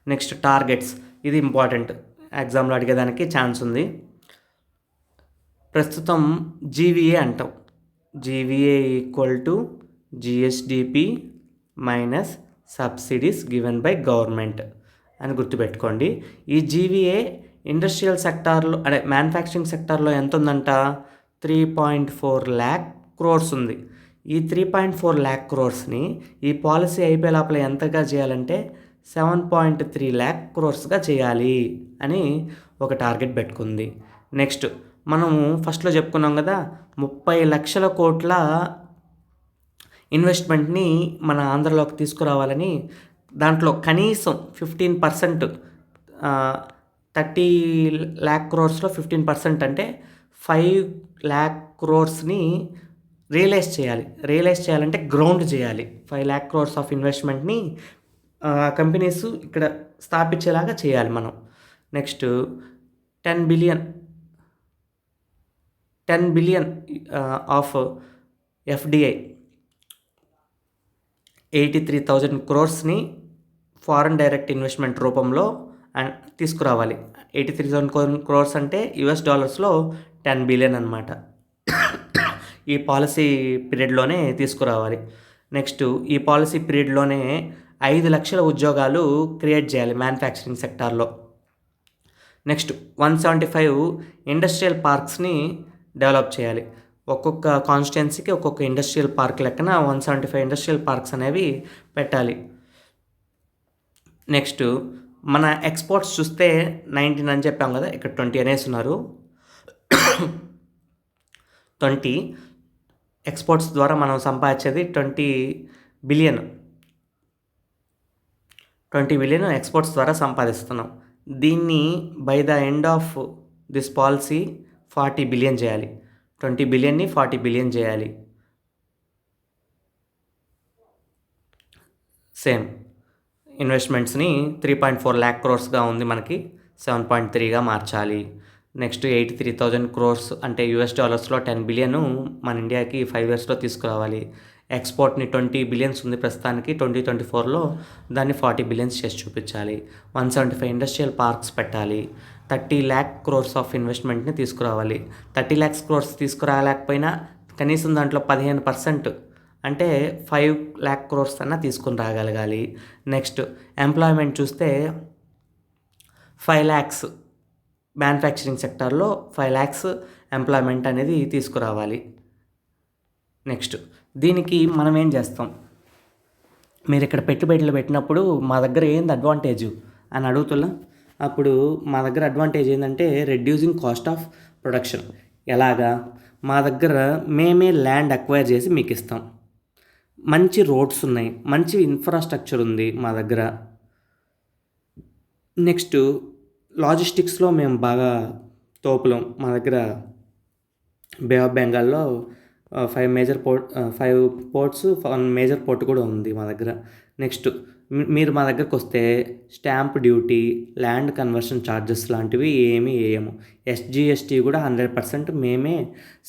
నెక్స్ట్ టార్గెట్స్, ఇది ఇంపార్టెంట్, ఎగ్జామ్లో అడిగేదానికి ఛాన్స్ ఉంది. ప్రస్తుతం జీవీఏ అంటాం. GVA equal to GSDP minus subsidies given by government అని గుర్తుపెట్టుకోండి. ఈ జీవీఏ ఇండస్ట్రియల్ సెక్టార్లో అదే మ్యానుఫ్యాక్చరింగ్ సెక్టార్లో ఎంత ఉందంట? 3.4 lakh crores ఉంది. ఈ 3.4 lakh crores-ని ఈ పాలసీ అయిపోయే లోపల ఎంతగా చేయాలంటే 7.3 lakh crores-గా చేయాలి అని ఒక టార్గెట్ పెట్టుకుంది. నెక్స్ట్ మనము ఫస్ట్లో చెప్పుకున్నాం కదా, 30 లక్షల కోట్ల ఇన్వెస్ట్మెంట్ని మన ఆంధ్రలోకి తీసుకురావాలని. దాంట్లో కనీసం 15%, 30 lakh crores-లో 15% అంటే 5 lakh crores-ని రియలైజ్ చేయాలి. రియలైజ్ చేయాలంటే గ్రౌండ్ చేయాలి. 5 lakh crores ఆఫ్ ఇన్వెస్ట్మెంట్ని కంపెనీస్ ఇక్కడ స్థాపించేలాగా చేయాలి మనం. నెక్స్ట్ 10 బిలియన్ ఆఫ్ ఎఫ్డిఐ, 83,000 crores-ని ఫారెన్ డైరెక్ట్ ఇన్వెస్ట్మెంట్ రూపంలో తీసుకురావాలి. 83,000 crores అంటే $, 10 బిలియన్ అనమాట. ఈ పాలసీ పీరియడ్లోనే తీసుకురావాలి. నెక్స్ట్ ఈ పాలసీ పీరియడ్లోనే 5 లక్షల ఉద్యోగాలు క్రియేట్ చేయాలి మ్యానుఫ్యాక్చరింగ్ సెక్టార్లో. నెక్స్ట్ 175 ఇండస్ట్రియల్ పార్క్స్ని డెవలప్ చేయాలి. ఒక్కొక్క కాన్స్టిట్యున్సీకి ఒక్కొక్క ఇండస్ట్రియల్ పార్క్ లెక్కన 175 ఇండస్ట్రియల్ పార్క్స్ అనేవి పెట్టాలి. నెక్స్ట్ మన ఎక్స్పోర్ట్స్ చూస్తే 19 అని చెప్పాం కదా, ఇక్కడ 20 అనేస్తున్నారు. 20 ఎక్స్పోర్ట్స్ ద్వారా మనం సంపాదించేది 20 బిలియన్ ఎక్స్పోర్ట్స్ ద్వారా సంపాదిస్తున్నాం. దీన్ని by the end of this policy 40 billion చేయాలి. 20 బిలియన్ని 40 బిలియన్ చేయాలి. సేమ్ ఇన్వెస్ట్మెంట్స్ని 3.4 lakh crores-గా ఉంది మనకి, 7.3గా మార్చాలి. నెక్స్ట్ 83,000 crores అంటే $, 10 బిలియన్ మన ఇండియాకి 5 yearsలో తీసుకురావాలి. ఎక్స్పోర్ట్ని 20 బిలియన్స్ ఉంది ప్రస్తుతానికి, 2024లో దాన్ని 40 బిలియన్స్ చేసి చూపించాలి. 175 ఇండస్ట్రియల్ పార్క్స్ పెట్టాలి. 30 lakh crores ఆఫ్ ఇన్వెస్ట్మెంట్ని తీసుకురావాలి. 30 lakhs crores తీసుకురాలేకపోయినా కనీసం దాంట్లో 15% అంటే 5 lakh crores అన్నా తీసుకుని రాగలగాలి. నెక్స్ట్ ఎంప్లాయ్మెంట్ చూస్తే 5 lakhs, మ్యానుఫ్యాక్చరింగ్ సెక్టార్లో 5 lakhs ఎంప్లాయ్మెంట్ అనేది తీసుకురావాలి. నెక్స్ట్ దీనికి మనం ఏం చేస్తాం? మీరు ఇక్కడ పెట్టుబడులు పెట్టినప్పుడు మా దగ్గర ఏంది అడ్వాంటేజ్ అని అడుగుతున్నా. అప్పుడు మా దగ్గర అడ్వాంటేజ్ ఏంటంటే రెడ్యూసింగ్ కాస్ట్ ఆఫ్ ప్రొడక్షన్. ఎలాగా? మా దగ్గర మేమే ల్యాండ్ అక్వైర్ చేసి మీకు ఇస్తాం. మంచి రోడ్స్ ఉన్నాయి, మంచి ఇన్ఫ్రాస్ట్రక్చర్ ఉంది మా దగ్గర. నెక్స్ట్ లాజిస్టిక్స్లో మేము బాగా తోపులం. మా దగ్గర బే ఆఫ్ బెంగాల్లో 5 పోర్ట్స్, 1 మేజర్ పోర్ట్ కూడా ఉంది మా దగ్గర. నెక్స్ట్ మీరు మా దగ్గరకు వస్తే stamp duty, land conversion charges లాంటివి ఏమీ వేయము. SGST కూడా 100% మేమే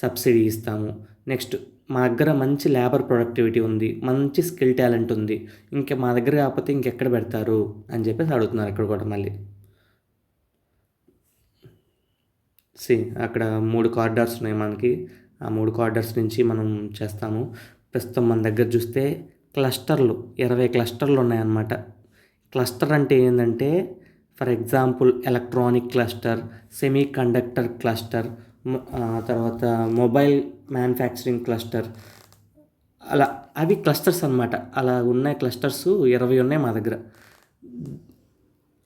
సబ్సిడీ ఇస్తాము. నెక్స్ట్ మా దగ్గర మంచి లేబర్ ప్రొడక్టివిటీ ఉంది, మంచి స్కిల్ టాలెంట్ ఉంది. ఇంకా మా దగ్గర కాకపోతే ఇంకెక్కడ పెడతారు అని చెప్పేసి అడుగుతున్నారు ఇక్కడ కూడా మళ్ళీ. అక్కడ 3 కారిడార్స్ ఉన్నాయి మనకి. ఆ 3 కారిడార్స్ నుంచి మనం చేస్తాము. ప్రస్తుతం మన దగ్గర చూస్తే 20 క్లస్టర్లు ఉన్నాయన్నమాట. క్లస్టర్ అంటే ఏంటంటే, for example electronic cluster, semi conductor cluster, తర్వాత మొబైల్ మ్యానుఫ్యాక్చరింగ్ క్లస్టర్, అలా అవి క్లస్టర్స్ అనమాట. అలా ఉన్నాయి క్లస్టర్స్ 20 ఉన్నాయి మా దగ్గర.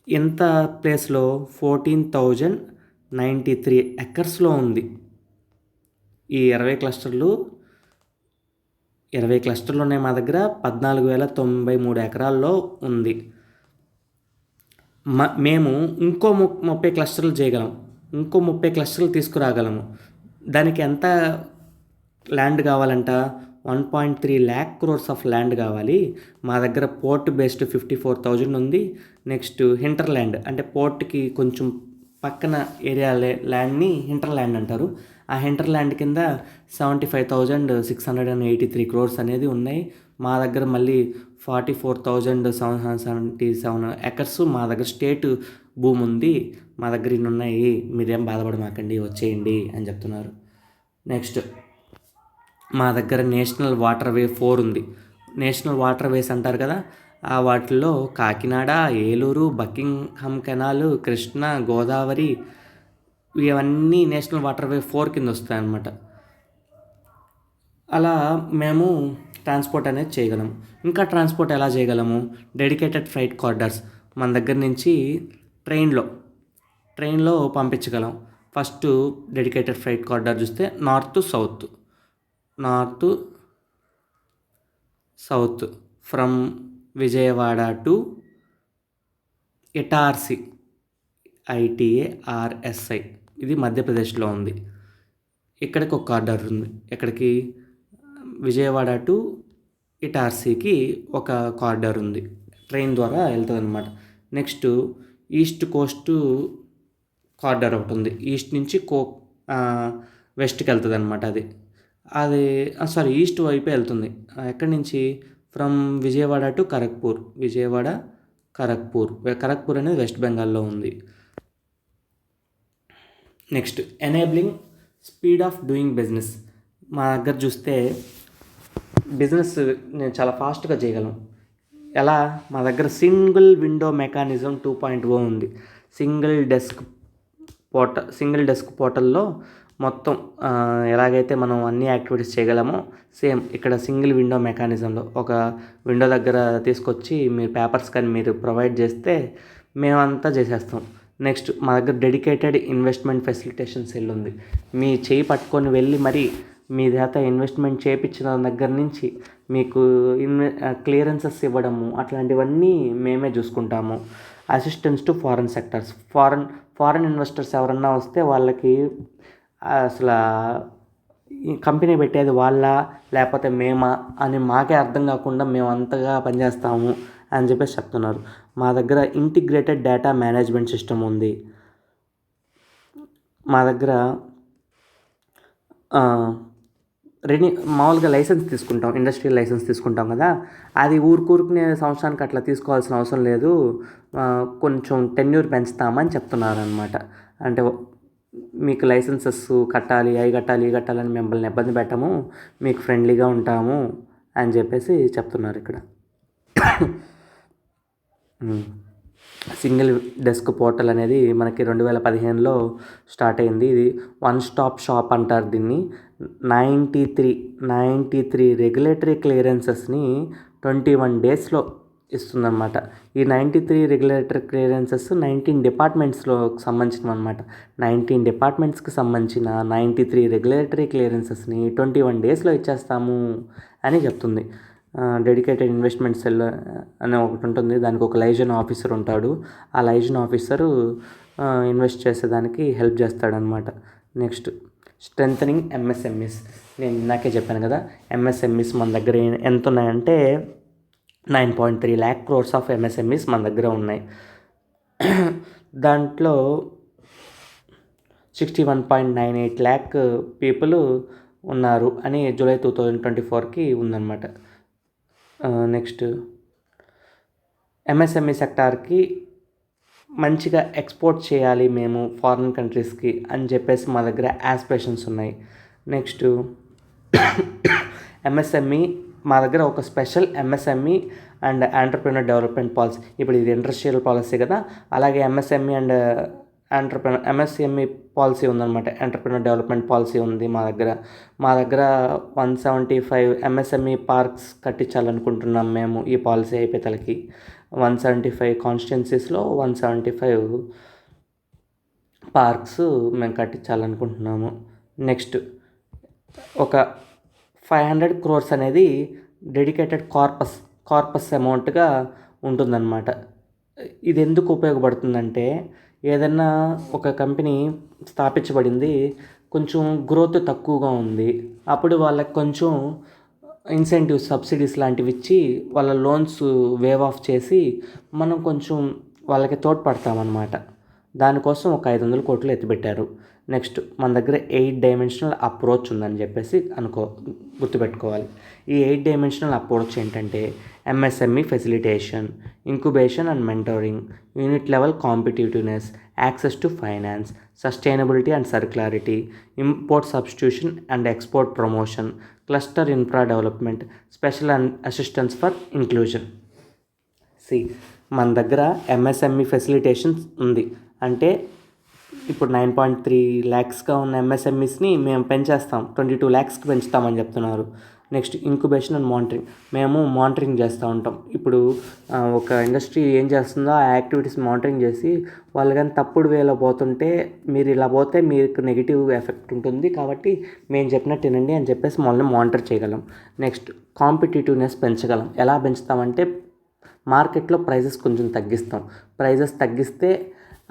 ఎంత ప్లేస్లో 14,093 ఎకర్స్లో ఉంది. ఈ 20 క్లస్టర్లు ఉన్నాయి మా దగ్గర. 14,093 ఎకరాల్లో ఉంది. మేము ఇంకో 30 క్లస్టర్లు చేయగలం, ఇంకో 30 క్లస్టర్లు తీసుకురాగలము. దానికి ఎంత ల్యాండ్ కావాలంట? 1.3 lakh crores ఆఫ్ ల్యాండ్ కావాలి. మా దగ్గర పోర్ట్ బేస్డ్ 54,000 ఉంది. నెక్స్ట్ హింటర్ ల్యాండ్ అంటే పోర్ట్కి కొంచెం పక్కన ఏరియా ల్యాండ్ని హింటర్ ల్యాండ్ అంటారు. ఆ హింటర్ ల్యాండ్ కింద 75,683 crores అనేది ఉన్నాయి. మా దగ్గర మళ్ళీ 44,777 ఎకర్స్ మా దగ్గర స్టేట్ భూమి ఉంది. మా దగ్గర ఇన్ని ఉన్నాయి, మీరేం బాధపడమాకండి, వచ్చేయండి అని చెప్తున్నారు. నెక్స్ట్ మా దగ్గర నేషనల్ వాటర్ వే 4 ఉంది. నేషనల్ వాటర్ వేస్ అంటారు కదా, ఆ వాటిల్లో కాకినాడ, ఏలూరు, బకింగ్హామ్ కెనాల్, కృష్ణ, గోదావరి ఇవన్నీ నేషనల్ వాటర్ వే 4 కింద వస్తాయన్నమాట. అలా మేము ట్రాన్స్పోర్ట్ అనేది చేయగలం. ఇంకా ట్రాన్స్పోర్ట్ ఎలా చేయగలము? డెడికేటెడ్ ఫ్రైట్ కారిడార్స్ మన దగ్గర నుంచి ట్రైన్లో పంపించగలం. ఫస్ట్ డెడికేటెడ్ ఫ్రైట్ కారిడార్ చూస్తే north south from Vijayawada to Itarsi, ITARSI, ఇది మధ్యప్రదేశ్లో ఉంది. ఇక్కడికి ఒక కారిడార్ ఉంది. ఎక్కడికి? విజయవాడ టు ఇటార్సీకి ఒక కారిడార్ ఉంది, ట్రైన్ ద్వారా వెళ్తుంది అనమాట. నెక్స్ట్ ఈస్ట్ కోస్ట్ కారిడార్ ఒకటి ఉంది. ఈస్ట్ నుంచి వెస్ట్కి వెళ్తుంది అనమాట. అది ఈస్ట్ వైపే వెళ్తుంది. ఎక్కడి నుంచి? ఫ్రమ్ విజయవాడ టు కరక్పూర్ అనేది వెస్ట్ బెంగాల్లో ఉంది. Next enabling speed of doing business. మా దగ్గర చూస్తే బిజినెస్ నేను చాలా ఫాస్ట్గా చేయగలను. ఎలా? మా దగ్గర సింగిల్ విండో మెకానిజం 2.0 ఉంది. సింగిల్ డెస్క్ పోర్టల్లో మొత్తం ఎలాగైతే మనం అన్ని యాక్టివిటీస్ చేయగలమో సేమ్ ఇక్కడ సింగిల్ విండో మెకానిజంలో ఒక విండో దగ్గర తీసుకొచ్చి మీరు పేపర్స్ కానీ మీరు ప్రొవైడ్ చేస్తే మేమంతా చేసేస్తాం. నెక్స్ట్ మా దగ్గర డెడికేటెడ్ ఇన్వెస్ట్మెంట్ ఫెసిలిటేషన్ సెల్ ఉంది. మీ చేయి పట్టుకొని వెళ్ళి మరి మీ చేత ఇన్వెస్ట్మెంట్ చేయించిన దగ్గర నుంచి మీకు క్లియరెన్సెస్ ఇవ్వడము అట్లాంటివన్నీ మేమే చూసుకుంటాము. Assistance to foreign sectors, foreign investors ఎవరన్నా వస్తే వాళ్ళకి అసలు ఈ కంపెనీ పెట్టేది వాళ్ళ లేకపోతే మేమా అని మాకే అర్థం కాకుండా మేము అంతగా పనిచేస్తాము అని చెప్పేసి చెప్తున్నారు. మా దగ్గర ఇంటిగ్రేటెడ్ డేటా మేనేజ్మెంట్ సిస్టమ్ ఉంది. మా దగ్గర మామూలుగా లైసెన్స్ తీసుకుంటాం, ఇండస్ట్రియల్ లైసెన్స్ తీసుకుంటాం కదా, అది ఊరికూరికనే సంవత్సరానికి అట్లా తీసుకోవాల్సిన అవసరం లేదు, కొంచెం టెన్యూర్ పెంచుతామని చెప్తున్నారనమాట. అంటే మీకు లైసెన్సెస్ కట్టాలి, అవి కట్టాలి, ఈ కట్టాలని మిమ్మల్ని ఇబ్బంది పెట్టము, మీకు ఫ్రెండ్లీగా ఉంటాము అని చెప్పేసి చెప్తున్నారు ఇక్కడ. సింగిల్ డెస్క్ పోర్టల్ అనేది మనకి 2015లో స్టార్ట్ అయింది. ఇది వన్ స్టాప్ షాప్ అంటారు దీన్ని. 93 రెగ్యులేటరీ క్లియరెన్సెస్ని 21 డేస్లో ఇస్తుందన్నమాట. ఈ 93 రెగ్యులేటరీ క్లియరెన్సెస్ 19 డిపార్ట్మెంట్స్లో సంబంధించినవి అనమాట. 19 డిపార్ట్మెంట్స్కి సంబంధించిన 93 రెగ్యులేటరీ క్లియరెన్సెస్ని 21 డేస్లో ఇచ్చేస్తాము అని చెప్తుంది. డెడికేటెడ్ ఇన్వెస్ట్మెంట్ సెల్ అనే ఒకటి ఉంటుంది, దానికి ఒక లైజన్ ఆఫీసర్ ఉంటాడు. ఆ లైజన్ ఆఫీసరు ఇన్వెస్ట్ చేసేదానికి హెల్ప్ చేస్తాడనమాట. Next strengthening MSMEs. నేను ఇందాకే చెప్పాను కదా, MSMEs మన దగ్గర ఎంత ఉన్నాయంటే 9.3 lakh crores ఆఫ్ MSMEs మన దగ్గర ఉన్నాయి. దాంట్లో 61.98 lakh పీపుల్ ఉన్నారు అని జూలై 2024కి ఉందన్నమాట. నెక్స్ట్ MSME సెక్టార్కి మంచిగా ఎక్స్పోర్ట్ చేయాలి మేము ఫారిన్ కంట్రీస్కి అని చెప్పేసి మా దగ్గర యాస్పిరేషన్స్ ఉన్నాయి. నెక్స్ట్ MSME మా దగ్గర ఒక special MSME and entrepreneur development policy. ఇప్పుడు ఇది ఇండస్ట్రియల్ పాలసీ కదా! అలాగే ఎంఎస్ఎంఈ అండ్ ఎంఎస్ఎంఈ పాలసీ ఉందన్నమాట. ఎంటర్‌ప్రెన్యూర్ డెవలప్‌మెంట్ పాలసీ ఉంది మా దగ్గర 175 ఎంఎస్ఎంఈ పార్క్స్ కట్టించాలనుకుంటున్నాం మేము ఈ పాలసీ అయిపోయేతలకి. 175 కాన్స్టిట్యుయెన్సీస్‌లో 175 పార్క్స్ మేము కట్టించాలనుకుంటున్నాము. నెక్స్ట్ ఒక 500 crores అనేది డెడికేటెడ్ కార్పస్ అమౌంట్గా ఉంటుందన్నమాట. ఇది ఎందుకు ఉపయోగపడుతుందంటే, ఏదన్నా ఒక కంపెనీ స్థాపించబడింది, కొంచెం గ్రోత్ తక్కువగా ఉంది, అప్పుడు వాళ్ళకి కొంచెం ఇన్సెంటివ్స్, సబ్సిడీస్ లాంటివి ఇచ్చి వాళ్ళ లోన్స్ వేవ్ ఆఫ్ చేసి మనం కొంచెం వాళ్ళకి తోడ్పడతామన్నమాట. దానికోసం ఒక 500 కోట్లు ఎత్తిపెట్టారు. నెక్స్ట్ మన దగ్గర 8 డైమెన్షనల్ అప్రోచ్ ఉందని చెప్పేసి గుర్తుపెట్టుకోవాలి. ఈ 8 డైమెన్షనల్ అప్రోచ్ ఏంటంటే MSME facilitation, incubation and mentoring, unit level competitiveness, access to finance, sustainability and circularity, import substitution and export promotion, cluster infra development, special assistance for inclusion. మన దగ్గర MSME facilitations ఉంది అంటే ఇప్పుడు 9.3 lakhsగా ఉన్న ఎంఎస్ఎంఈస్ని మేము పెంచేస్తాం, 22 lakhsకి పెంచుతామని చెప్తున్నారు. నెక్స్ట్ ఇంక్యుబేషన్ అండ్ మానిటరింగ్, మేము monitoring చేస్తూ ఉంటాం. ఇప్పుడు ఒక ఇండస్ట్రీ ఏం చేస్తుందో ఆ యాక్టివిటీస్ మానిటరింగ్ చేసి వాళ్ళు కానీ తప్పుడు వేలో పోతుంటే, మీరు ఇలా పోతే మీకు నెగిటివ్ ఎఫెక్ట్ ఉంటుంది కాబట్టి మేము చెప్పినట్టు వినండి అని చెప్పేసి వాళ్ళని మానిటర్ చేయగలం. నెక్స్ట్ కాంపిటేటివ్నెస్ పెంచగలం. ఎలా పెంచుతామంటే మార్కెట్లో ప్రైజెస్ కొంచెం తగ్గిస్తాం. ప్రైజెస్ తగ్గిస్తే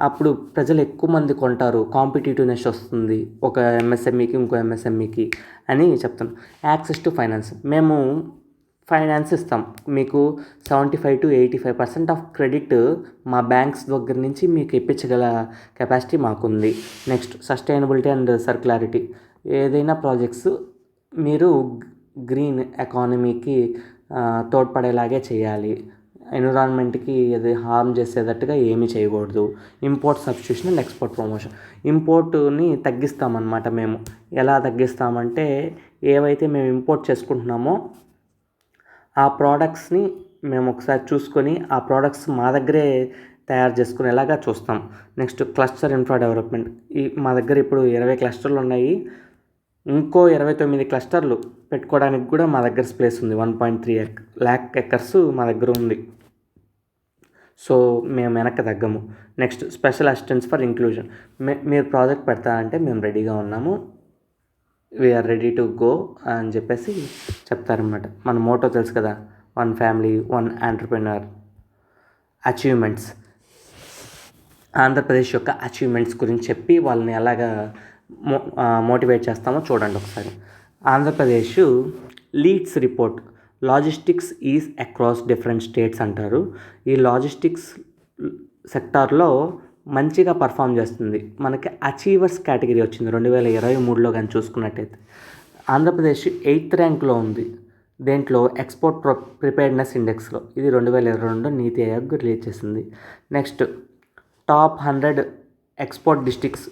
అప్పుడు ప్రజలు ఎక్కువ మంది కొంటారు, కాంపిటేటివ్నెస్ వస్తుంది ఒక ఎంఎస్ఎంఈకి ఇంకో ఎంఎస్ఎంఈకి అని చెప్తాను. యాక్సెస్ టు ఫైనాన్స్, మేము ఫైనాన్స్ ఇస్తాం మీకు. 75 to 85% ఆఫ్ క్రెడిట్ మా బ్యాంక్స్ దగ్గర నుంచి మీకు ఇప్పించగల కెపాసిటీ మాకుంది. నెక్స్ట్ సస్టైనబిలిటీ అండ్ సర్క్యులారిటీ, ఏదైనా ప్రాజెక్ట్స్ మీరు గ్రీన్ ఎకానమీకి తోడ్పడేలాగే చేయాలి, ఎన్విరాన్మెంట్కి అది హార్మ్ చేసేటట్టుగా ఏమీ చేయకూడదు. Import substitution and export promotion, ఇంపోర్ట్ని తగ్గిస్తామన్నమాట. మేము ఎలా తగ్గిస్తామంటే, ఏవైతే మేము ఇంపోర్ట్ చేసుకుంటున్నామో ఆ ప్రోడక్ట్స్ని మేము ఒకసారి చూసుకొని ఆ ప్రోడక్ట్స్ మా దగ్గరే తయారు చేసుకునేలాగా చూస్తాం. నెక్స్ట్ క్లస్టర్ ఇన్ఫ్రా డెవలప్మెంట్, మా దగ్గర ఇప్పుడు 20 క్లస్టర్లు ఉన్నాయి, ఇంకో 29 క్లస్టర్లు పెట్టుకోవడానికి కూడా మా దగ్గర స్పేస్ ఉంది. 1.3 lakh acres మా దగ్గర ఉంది. సో మేము వెనక్కి తగ్గము. Next special assistance for inclusion, మీరు ప్రాజెక్ట్ పెడతారంటే మేము రెడీగా ఉన్నాము, వీఆర్ రెడీ టు గో అని చెప్పేసి చెప్తారనమాట. మన మోటో తెలుసు కదా, 1 family 1 entrepreneur. అచీవ్మెంట్స్, ఆంధ్రప్రదేశ్ యొక్క అచీవ్మెంట్స్ గురించి చెప్పి వాళ్ళని ఎలాగా మోటివేట్ చేస్తామో చూడండి ఒకసారి. Andhra Pradesh leads report, logistics is across different states అంటారు. ఈ లాజిస్టిక్స్ సెక్టార్లో మంచిగా పర్ఫామ్ చేస్తుంది. మనకి అచీవర్స్ కేటగిరీ వచ్చింది 2023లో కానీ చూసుకున్నట్టయితే. ఆంధ్రప్రదేశ్ 8th ర్యాంక్లో ఉంది దేంట్లో, ఎక్స్పోర్ట్ ప్రిపేర్డ్నెస్ ఇండెక్స్లో. ఇది 2022లో నీతి ఆయోగ్ రిలీజ్ చేసింది. నెక్స్ట్ టాప్ 100 ఎక్స్పోర్ట్ డిస్ట్రిక్ట్స్,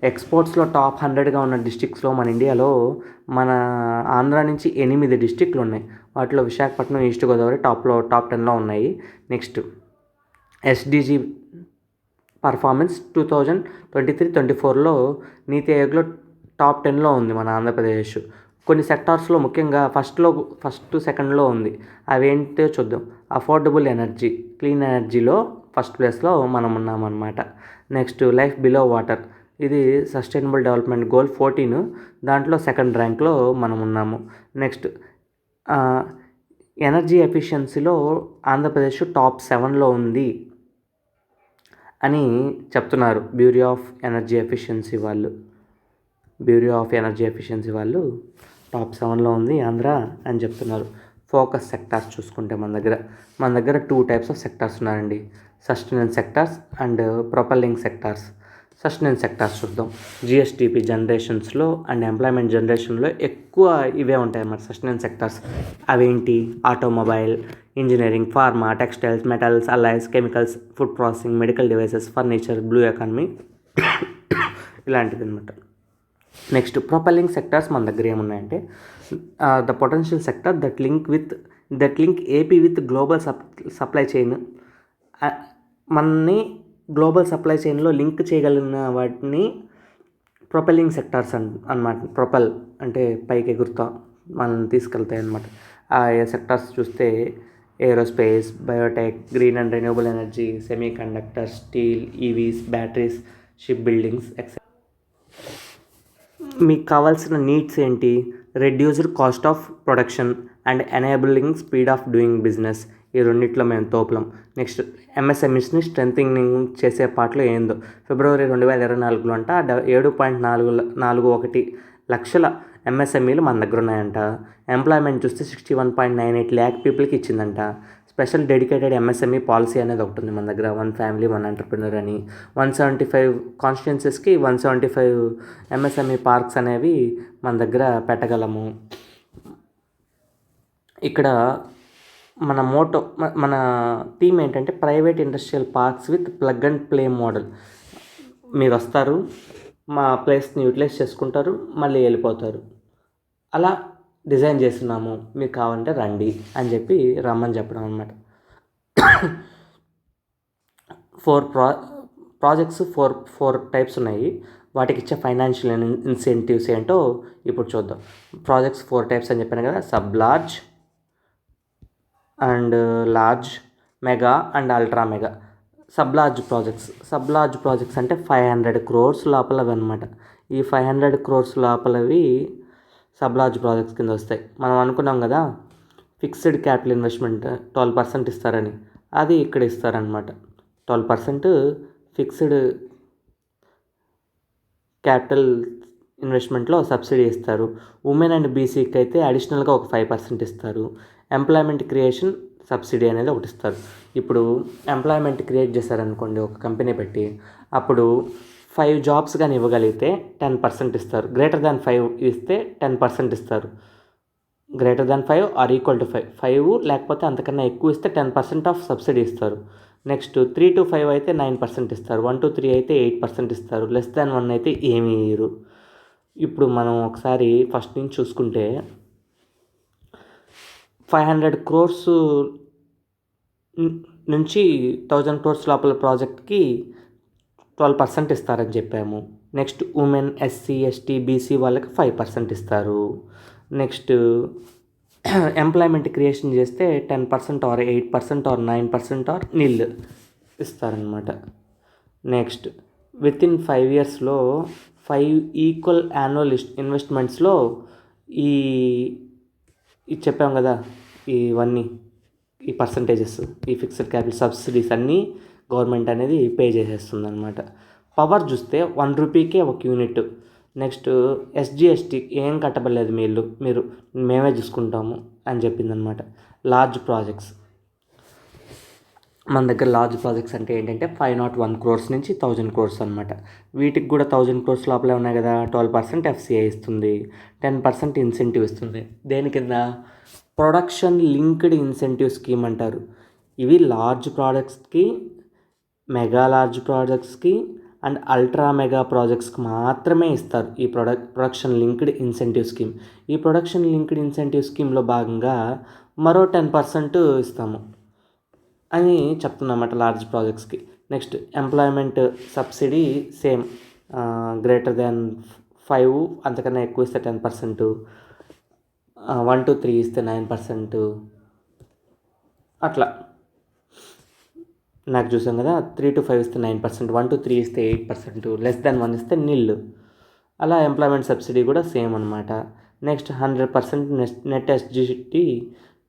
ఎక్స్పోర్ట్స్లో టాప్ 100గా ఉన్న డిస్ట్రిక్ట్స్లో మన ఇండియాలో మన ఆంధ్ర నుంచి 8 డిస్ట్రిక్ట్లు ఉన్నాయి. వాటిలో విశాఖపట్నం, ఈస్ట్ గోదావరి టాప్ 10లో ఉన్నాయి. నెక్స్ట్ ఎస్డిజి పర్ఫార్మెన్స్ 2023-24లో నీతి ఆయోగ్లో టాప్ 10లో ఉంది మన ఆంధ్రప్రదేశ్. కొన్ని సెక్టార్స్లో ముఖ్యంగా ఫస్ట్ సెకండ్లో ఉంది. అవేంటో చూద్దాం. అఫోర్డబుల్ ఎనర్జీ, క్లీన్ ఎనర్జీలో ఫస్ట్ ప్లేస్లో మనం ఉన్నామన్నమాట. నెక్స్ట్ లైఫ్ బిలో వాటర్, ఇది సస్టైనబుల్ డెవలప్మెంట్ గోల్ 14, దాంట్లో 2nd ర్యాంక్లో మనం ఉన్నాము. నెక్స్ట్ ఎనర్జీ ఎఫిషియన్సీలో ఆంధ్రప్రదేశ్ టాప్ 7లో ఉంది అని చెప్తున్నారు బ్యూరో ఆఫ్ ఎనర్జీ ఎఫిషియన్సీ వాళ్ళు టాప్ 7లో ఉంది ఆంధ్ర అని చెప్తున్నారు. ఫోకస్ సెక్టార్స్ చూసుకుంటే మన దగ్గర 2 types ఆఫ్ సెక్టార్స్ ఉన్నారండి, sustenance sectors and propelling sectors. Sustenance sectors చూద్దాం. జిఎస్డిపి జనరేషన్స్లో అండ్ ఎంప్లాయ్మెంట్ జనరేషన్లో ఎక్కువ ఇవే ఉంటాయి అన్నమాట సస్టైనెన్స్ సెక్టార్స్. అవేంటి, automobile, engineering, pharma, textiles, metals, alloys, chemicals, food processing, medical devices, furniture, blue economy, ఇలాంటిది అనమాట. నెక్స్ట్ ప్రొపెల్లింగ్ సెక్టార్స్ మన దగ్గర ఏమున్నాయంటే, the potential sector that link with that link AP with global supply chain. మనని global supply చైన్లో link చేయగలిగిన వాటిని propelling sectors అన్నమాట. ప్రొపెల్ అంటే పైకి ఎగురుతా మనల్ని తీసుకెళ్తాయి అన్నమాట. ఆ సెక్టార్స్ చూస్తే aerospace, Biotech, green and renewable energy, semi conductor, steel, EVs, batteries, ship buildings etcetera. మీకు కావాల్సిన నీడ్స్ ఏంటి? Reduced cost of production and enabling speed of doing business. ఈ రెండిట్లో మేము తోపులం. నెక్స్ట్ ఎంఎస్ఎంఈస్ని స్ట్రెంథనింగ్ చేసే పాటలో ఏందో ఫిబ్రవరి 2024లో అంట 7.41 లక్షల ఎంఎస్ఎంఈలు మన దగ్గర ఉన్నాయంట. ఎంప్లాయ్మెంట్ చూస్తే 61.98 ల్యాక్ పీపుల్కి ఇచ్చిందంట. స్పెషల్ డెడికేటెడ్ ఎంఎస్ఎంఈ పాలసీ అనేది ఒకటి ఉంది మన దగ్గర, 1 ఫ్యామిలీ 1 ఎంటర్ప్రినర్ అని. 175 కాన్స్టిట్యున్సీస్కి 175 ఎంఎస్ఎంఈ పార్క్స్ అనేవి మన దగ్గర పెట్టగలము. ఇక్కడ మన మోటో, మన థీమ్ ఏంటంటే private industrial parks with plug and play model. మీరు వస్తారు, మా ప్లేస్ని యూటిలైజ్ చేసుకుంటారు, మళ్ళీ వెళ్ళిపోతారు. అలా డిజైన్ చేస్తున్నాము, మీకు కావాలంటే రండి అని చెప్పి రమ్మని చెప్పడం అనమాట. 4 ప్రాజెక్ట్స్ 4 టైప్స్ ఉన్నాయి. వాటికి ఇచ్చే ఫైనాన్షియల్ ఇన్సెంటివ్స్ ఏంటో ఇప్పుడు చూద్దాం. ప్రాజెక్ట్స్ 4 టైప్స్ అని చెప్పాను కదా, sub large and large, mega and ultra mega. Sub large projects అంటే 500 crores లోపలవి అనమాట. ఈ 500 crores లోపలవి సబ్ లార్జ్ ప్రాజెక్ట్స్ కింద వస్తాయి. మనం అనుకున్నాం కదా ఫిక్స్డ్ క్యాపిటల్ ఇన్వెస్ట్మెంట్ 12% ఇస్తారని, అది ఇక్కడ ఇస్తారనమాట. 12% ఫిక్స్డ్ క్యాపిటల్ ఇన్వెస్ట్మెంట్లో సబ్సిడీ ఇస్తారు. ఉమెన్ అండ్ బీసీకి అయితే అడిషనల్గా ఒక 5% ఇస్తారు. ఎంప్లాయ్మెంట్ క్రియేషన్ సబ్సిడీ అనేది ఒకటి ఇస్తారు. ఇప్పుడు ఎంప్లాయ్మెంట్ క్రియేట్ చేశారనుకోండి ఒక కంపెనీ పెట్టి, అప్పుడు 5 jobs కానీ ఇవ్వగలిగితే 10% ఇస్తారు. గ్రేటర్ దాన్ 5 ఇస్తే 10% ఇస్తారు. Greater than 5 or equal to 5 లేకపోతే అంతకన్నా ఎక్కువ ఇస్తే 10% ఆఫ్ సబ్సిడీ ఇస్తారు. నెక్స్ట్ 3 to 5 అయితే 9% ఇస్తారు. 1 to 3 అయితే 8% ఇస్తారు. లెస్ దాన్ 1 అయితే ఏమీ ఇయ్యరు. ఇప్పుడు మనం ఒకసారి ఫస్ట్ నుంచి చూసుకుంటే 500 crores నుంచి 1000 crores లోపల ప్రాజెక్ట్కి 12% ఇస్తారని చెప్పాము. Next women, SC, ST, BC వాళ్ళకి 5% ఇస్తారు. నెక్స్ట్ ఎంప్లాయ్మెంట్ క్రియేషన్ చేస్తే 10% ఆర్ 8% ఆర్ 9% ఆర్ నిల్ ఇస్తారనమాట. నెక్స్ట్ విత్ ఇన్ 5 yearsలో 5 ఈక్వల్ యాన్యువల్ ఇన్వెస్ట్మెంట్స్లో ఇది చెప్పాం కదా, ఇవన్నీ ఈ పర్సంటేజెస్, ఈ ఫిక్స్డ్ క్యాపిటల్ సబ్సిడీస్ అన్నీ గవర్నమెంట్ అనేది పే చేసేస్తుంది అనమాట. పవర్ చూస్తే 1 రూపీకే 1 యూనిట్. నెక్స్ట్ ఎస్జిఎస్టీ ఏం కట్టబడలేదు, మీరు మేమే చూసుకుంటాము అని చెప్పిందనమాట. లార్జ్ ప్రాజెక్ట్స్ మన దగ్గర లార్జ్ ప్రాజెక్ట్స్ అంటే ఏంటంటే 501 crores నుంచి 1000 crores అనమాట. వీటికి కూడా 1000 crores లోపలే ఉన్నాయి కదా. 12% ఎఫ్సిఐ ఇస్తుంది, 10% ఇన్సెంటివ్ ఇస్తుంది. దేని కింద? ప్రొడక్షన్ లింక్డ్ ఇన్సెంటివ్ స్కీమ్ అంటారు. ఇవి లార్జ్ ప్రాజెక్ట్స్కి, మెగా లార్జ్ ప్రాజెక్ట్స్కి అండ్ అల్ట్రా మెగా ప్రాజెక్ట్స్కి మాత్రమే ఇస్తారు ఈ ప్రొడక్షన్ లింక్డ్ ఇన్సెంటివ్ స్కీమ్. ఈ ప్రొడక్షన్ లింక్డ్ ఇన్సెంటివ్ స్కీమ్లో భాగంగా మరో 10% ఇస్తాము అని చెప్తున్నమాట లార్జ్ ప్రాజెక్ట్స్కి. Next employment subsidy same, greater than 5 అంతకన్నా ఎక్కువ ఇస్తే 10%, 1 to 3 ఇస్తే 9%, అట్లా నాకు చూసాం కదా. 3 to 5 ఇస్తే 9%, 1 to 3 ఇస్తే 8%, లెస్ దాన్ 1 ఇస్తే నిల్. అలా ఎంప్లాయ్మెంట్ సబ్సిడీ కూడా సేమ్ అనమాట. Next 100% net SGT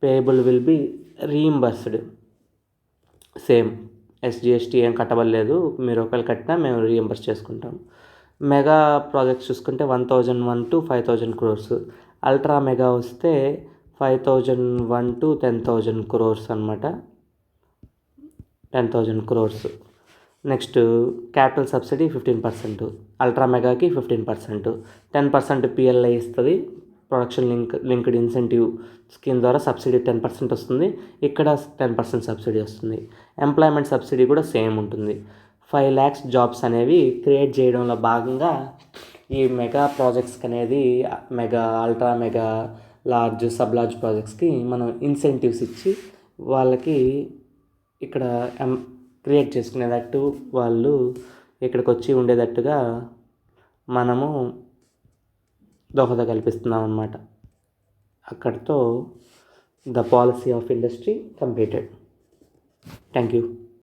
payable will be reimbursed. Same SGST ఏం కట్టబడలేదు, మీరు ఒకవేళ కట్టినా మేము రీయింబర్స్ చేసుకుంటాం. మెగా ప్రాజెక్ట్స్ చూసుకుంటే 1001 to 5000 crores. అల్ట్రా మెగా వస్తే 5001 to 10,000 crores అనమాట. 10,000 crores. Next capital subsidy 15%, ultra మెగాకి 15%, 10% పిఎల్ఐ ఇస్తుంది. ప్రొడక్షన్ లింక్డ్ ఇన్సెంటివ్ స్కీమ్ ద్వారా సబ్సిడీ 10% వస్తుంది. ఇక్కడ 10% సబ్సిడీ వస్తుంది. ఎంప్లాయ్మెంట్ సబ్సిడీ కూడా సేమ్ ఉంటుంది. 5 lakhs జాబ్స్ అనేవి క్రియేట్ చేయడంలో భాగంగా ఈ మెగా ప్రాజెక్ట్స్కి అనేది mega, ultra mega, large sub large ప్రాజెక్ట్స్కి మనం ఇన్సెంటివ్స్ ఇచ్చి వాళ్ళకి ఇక్కడ క్రియేట్ చేసుకునేటట్టు, వాళ్ళు ఇక్కడికి వచ్చి ఉండేటట్టుగా మనము దోహద కల్పిస్తున్నాం అన్నమాట. అక్కడితో the policy of industry completed. Thank you.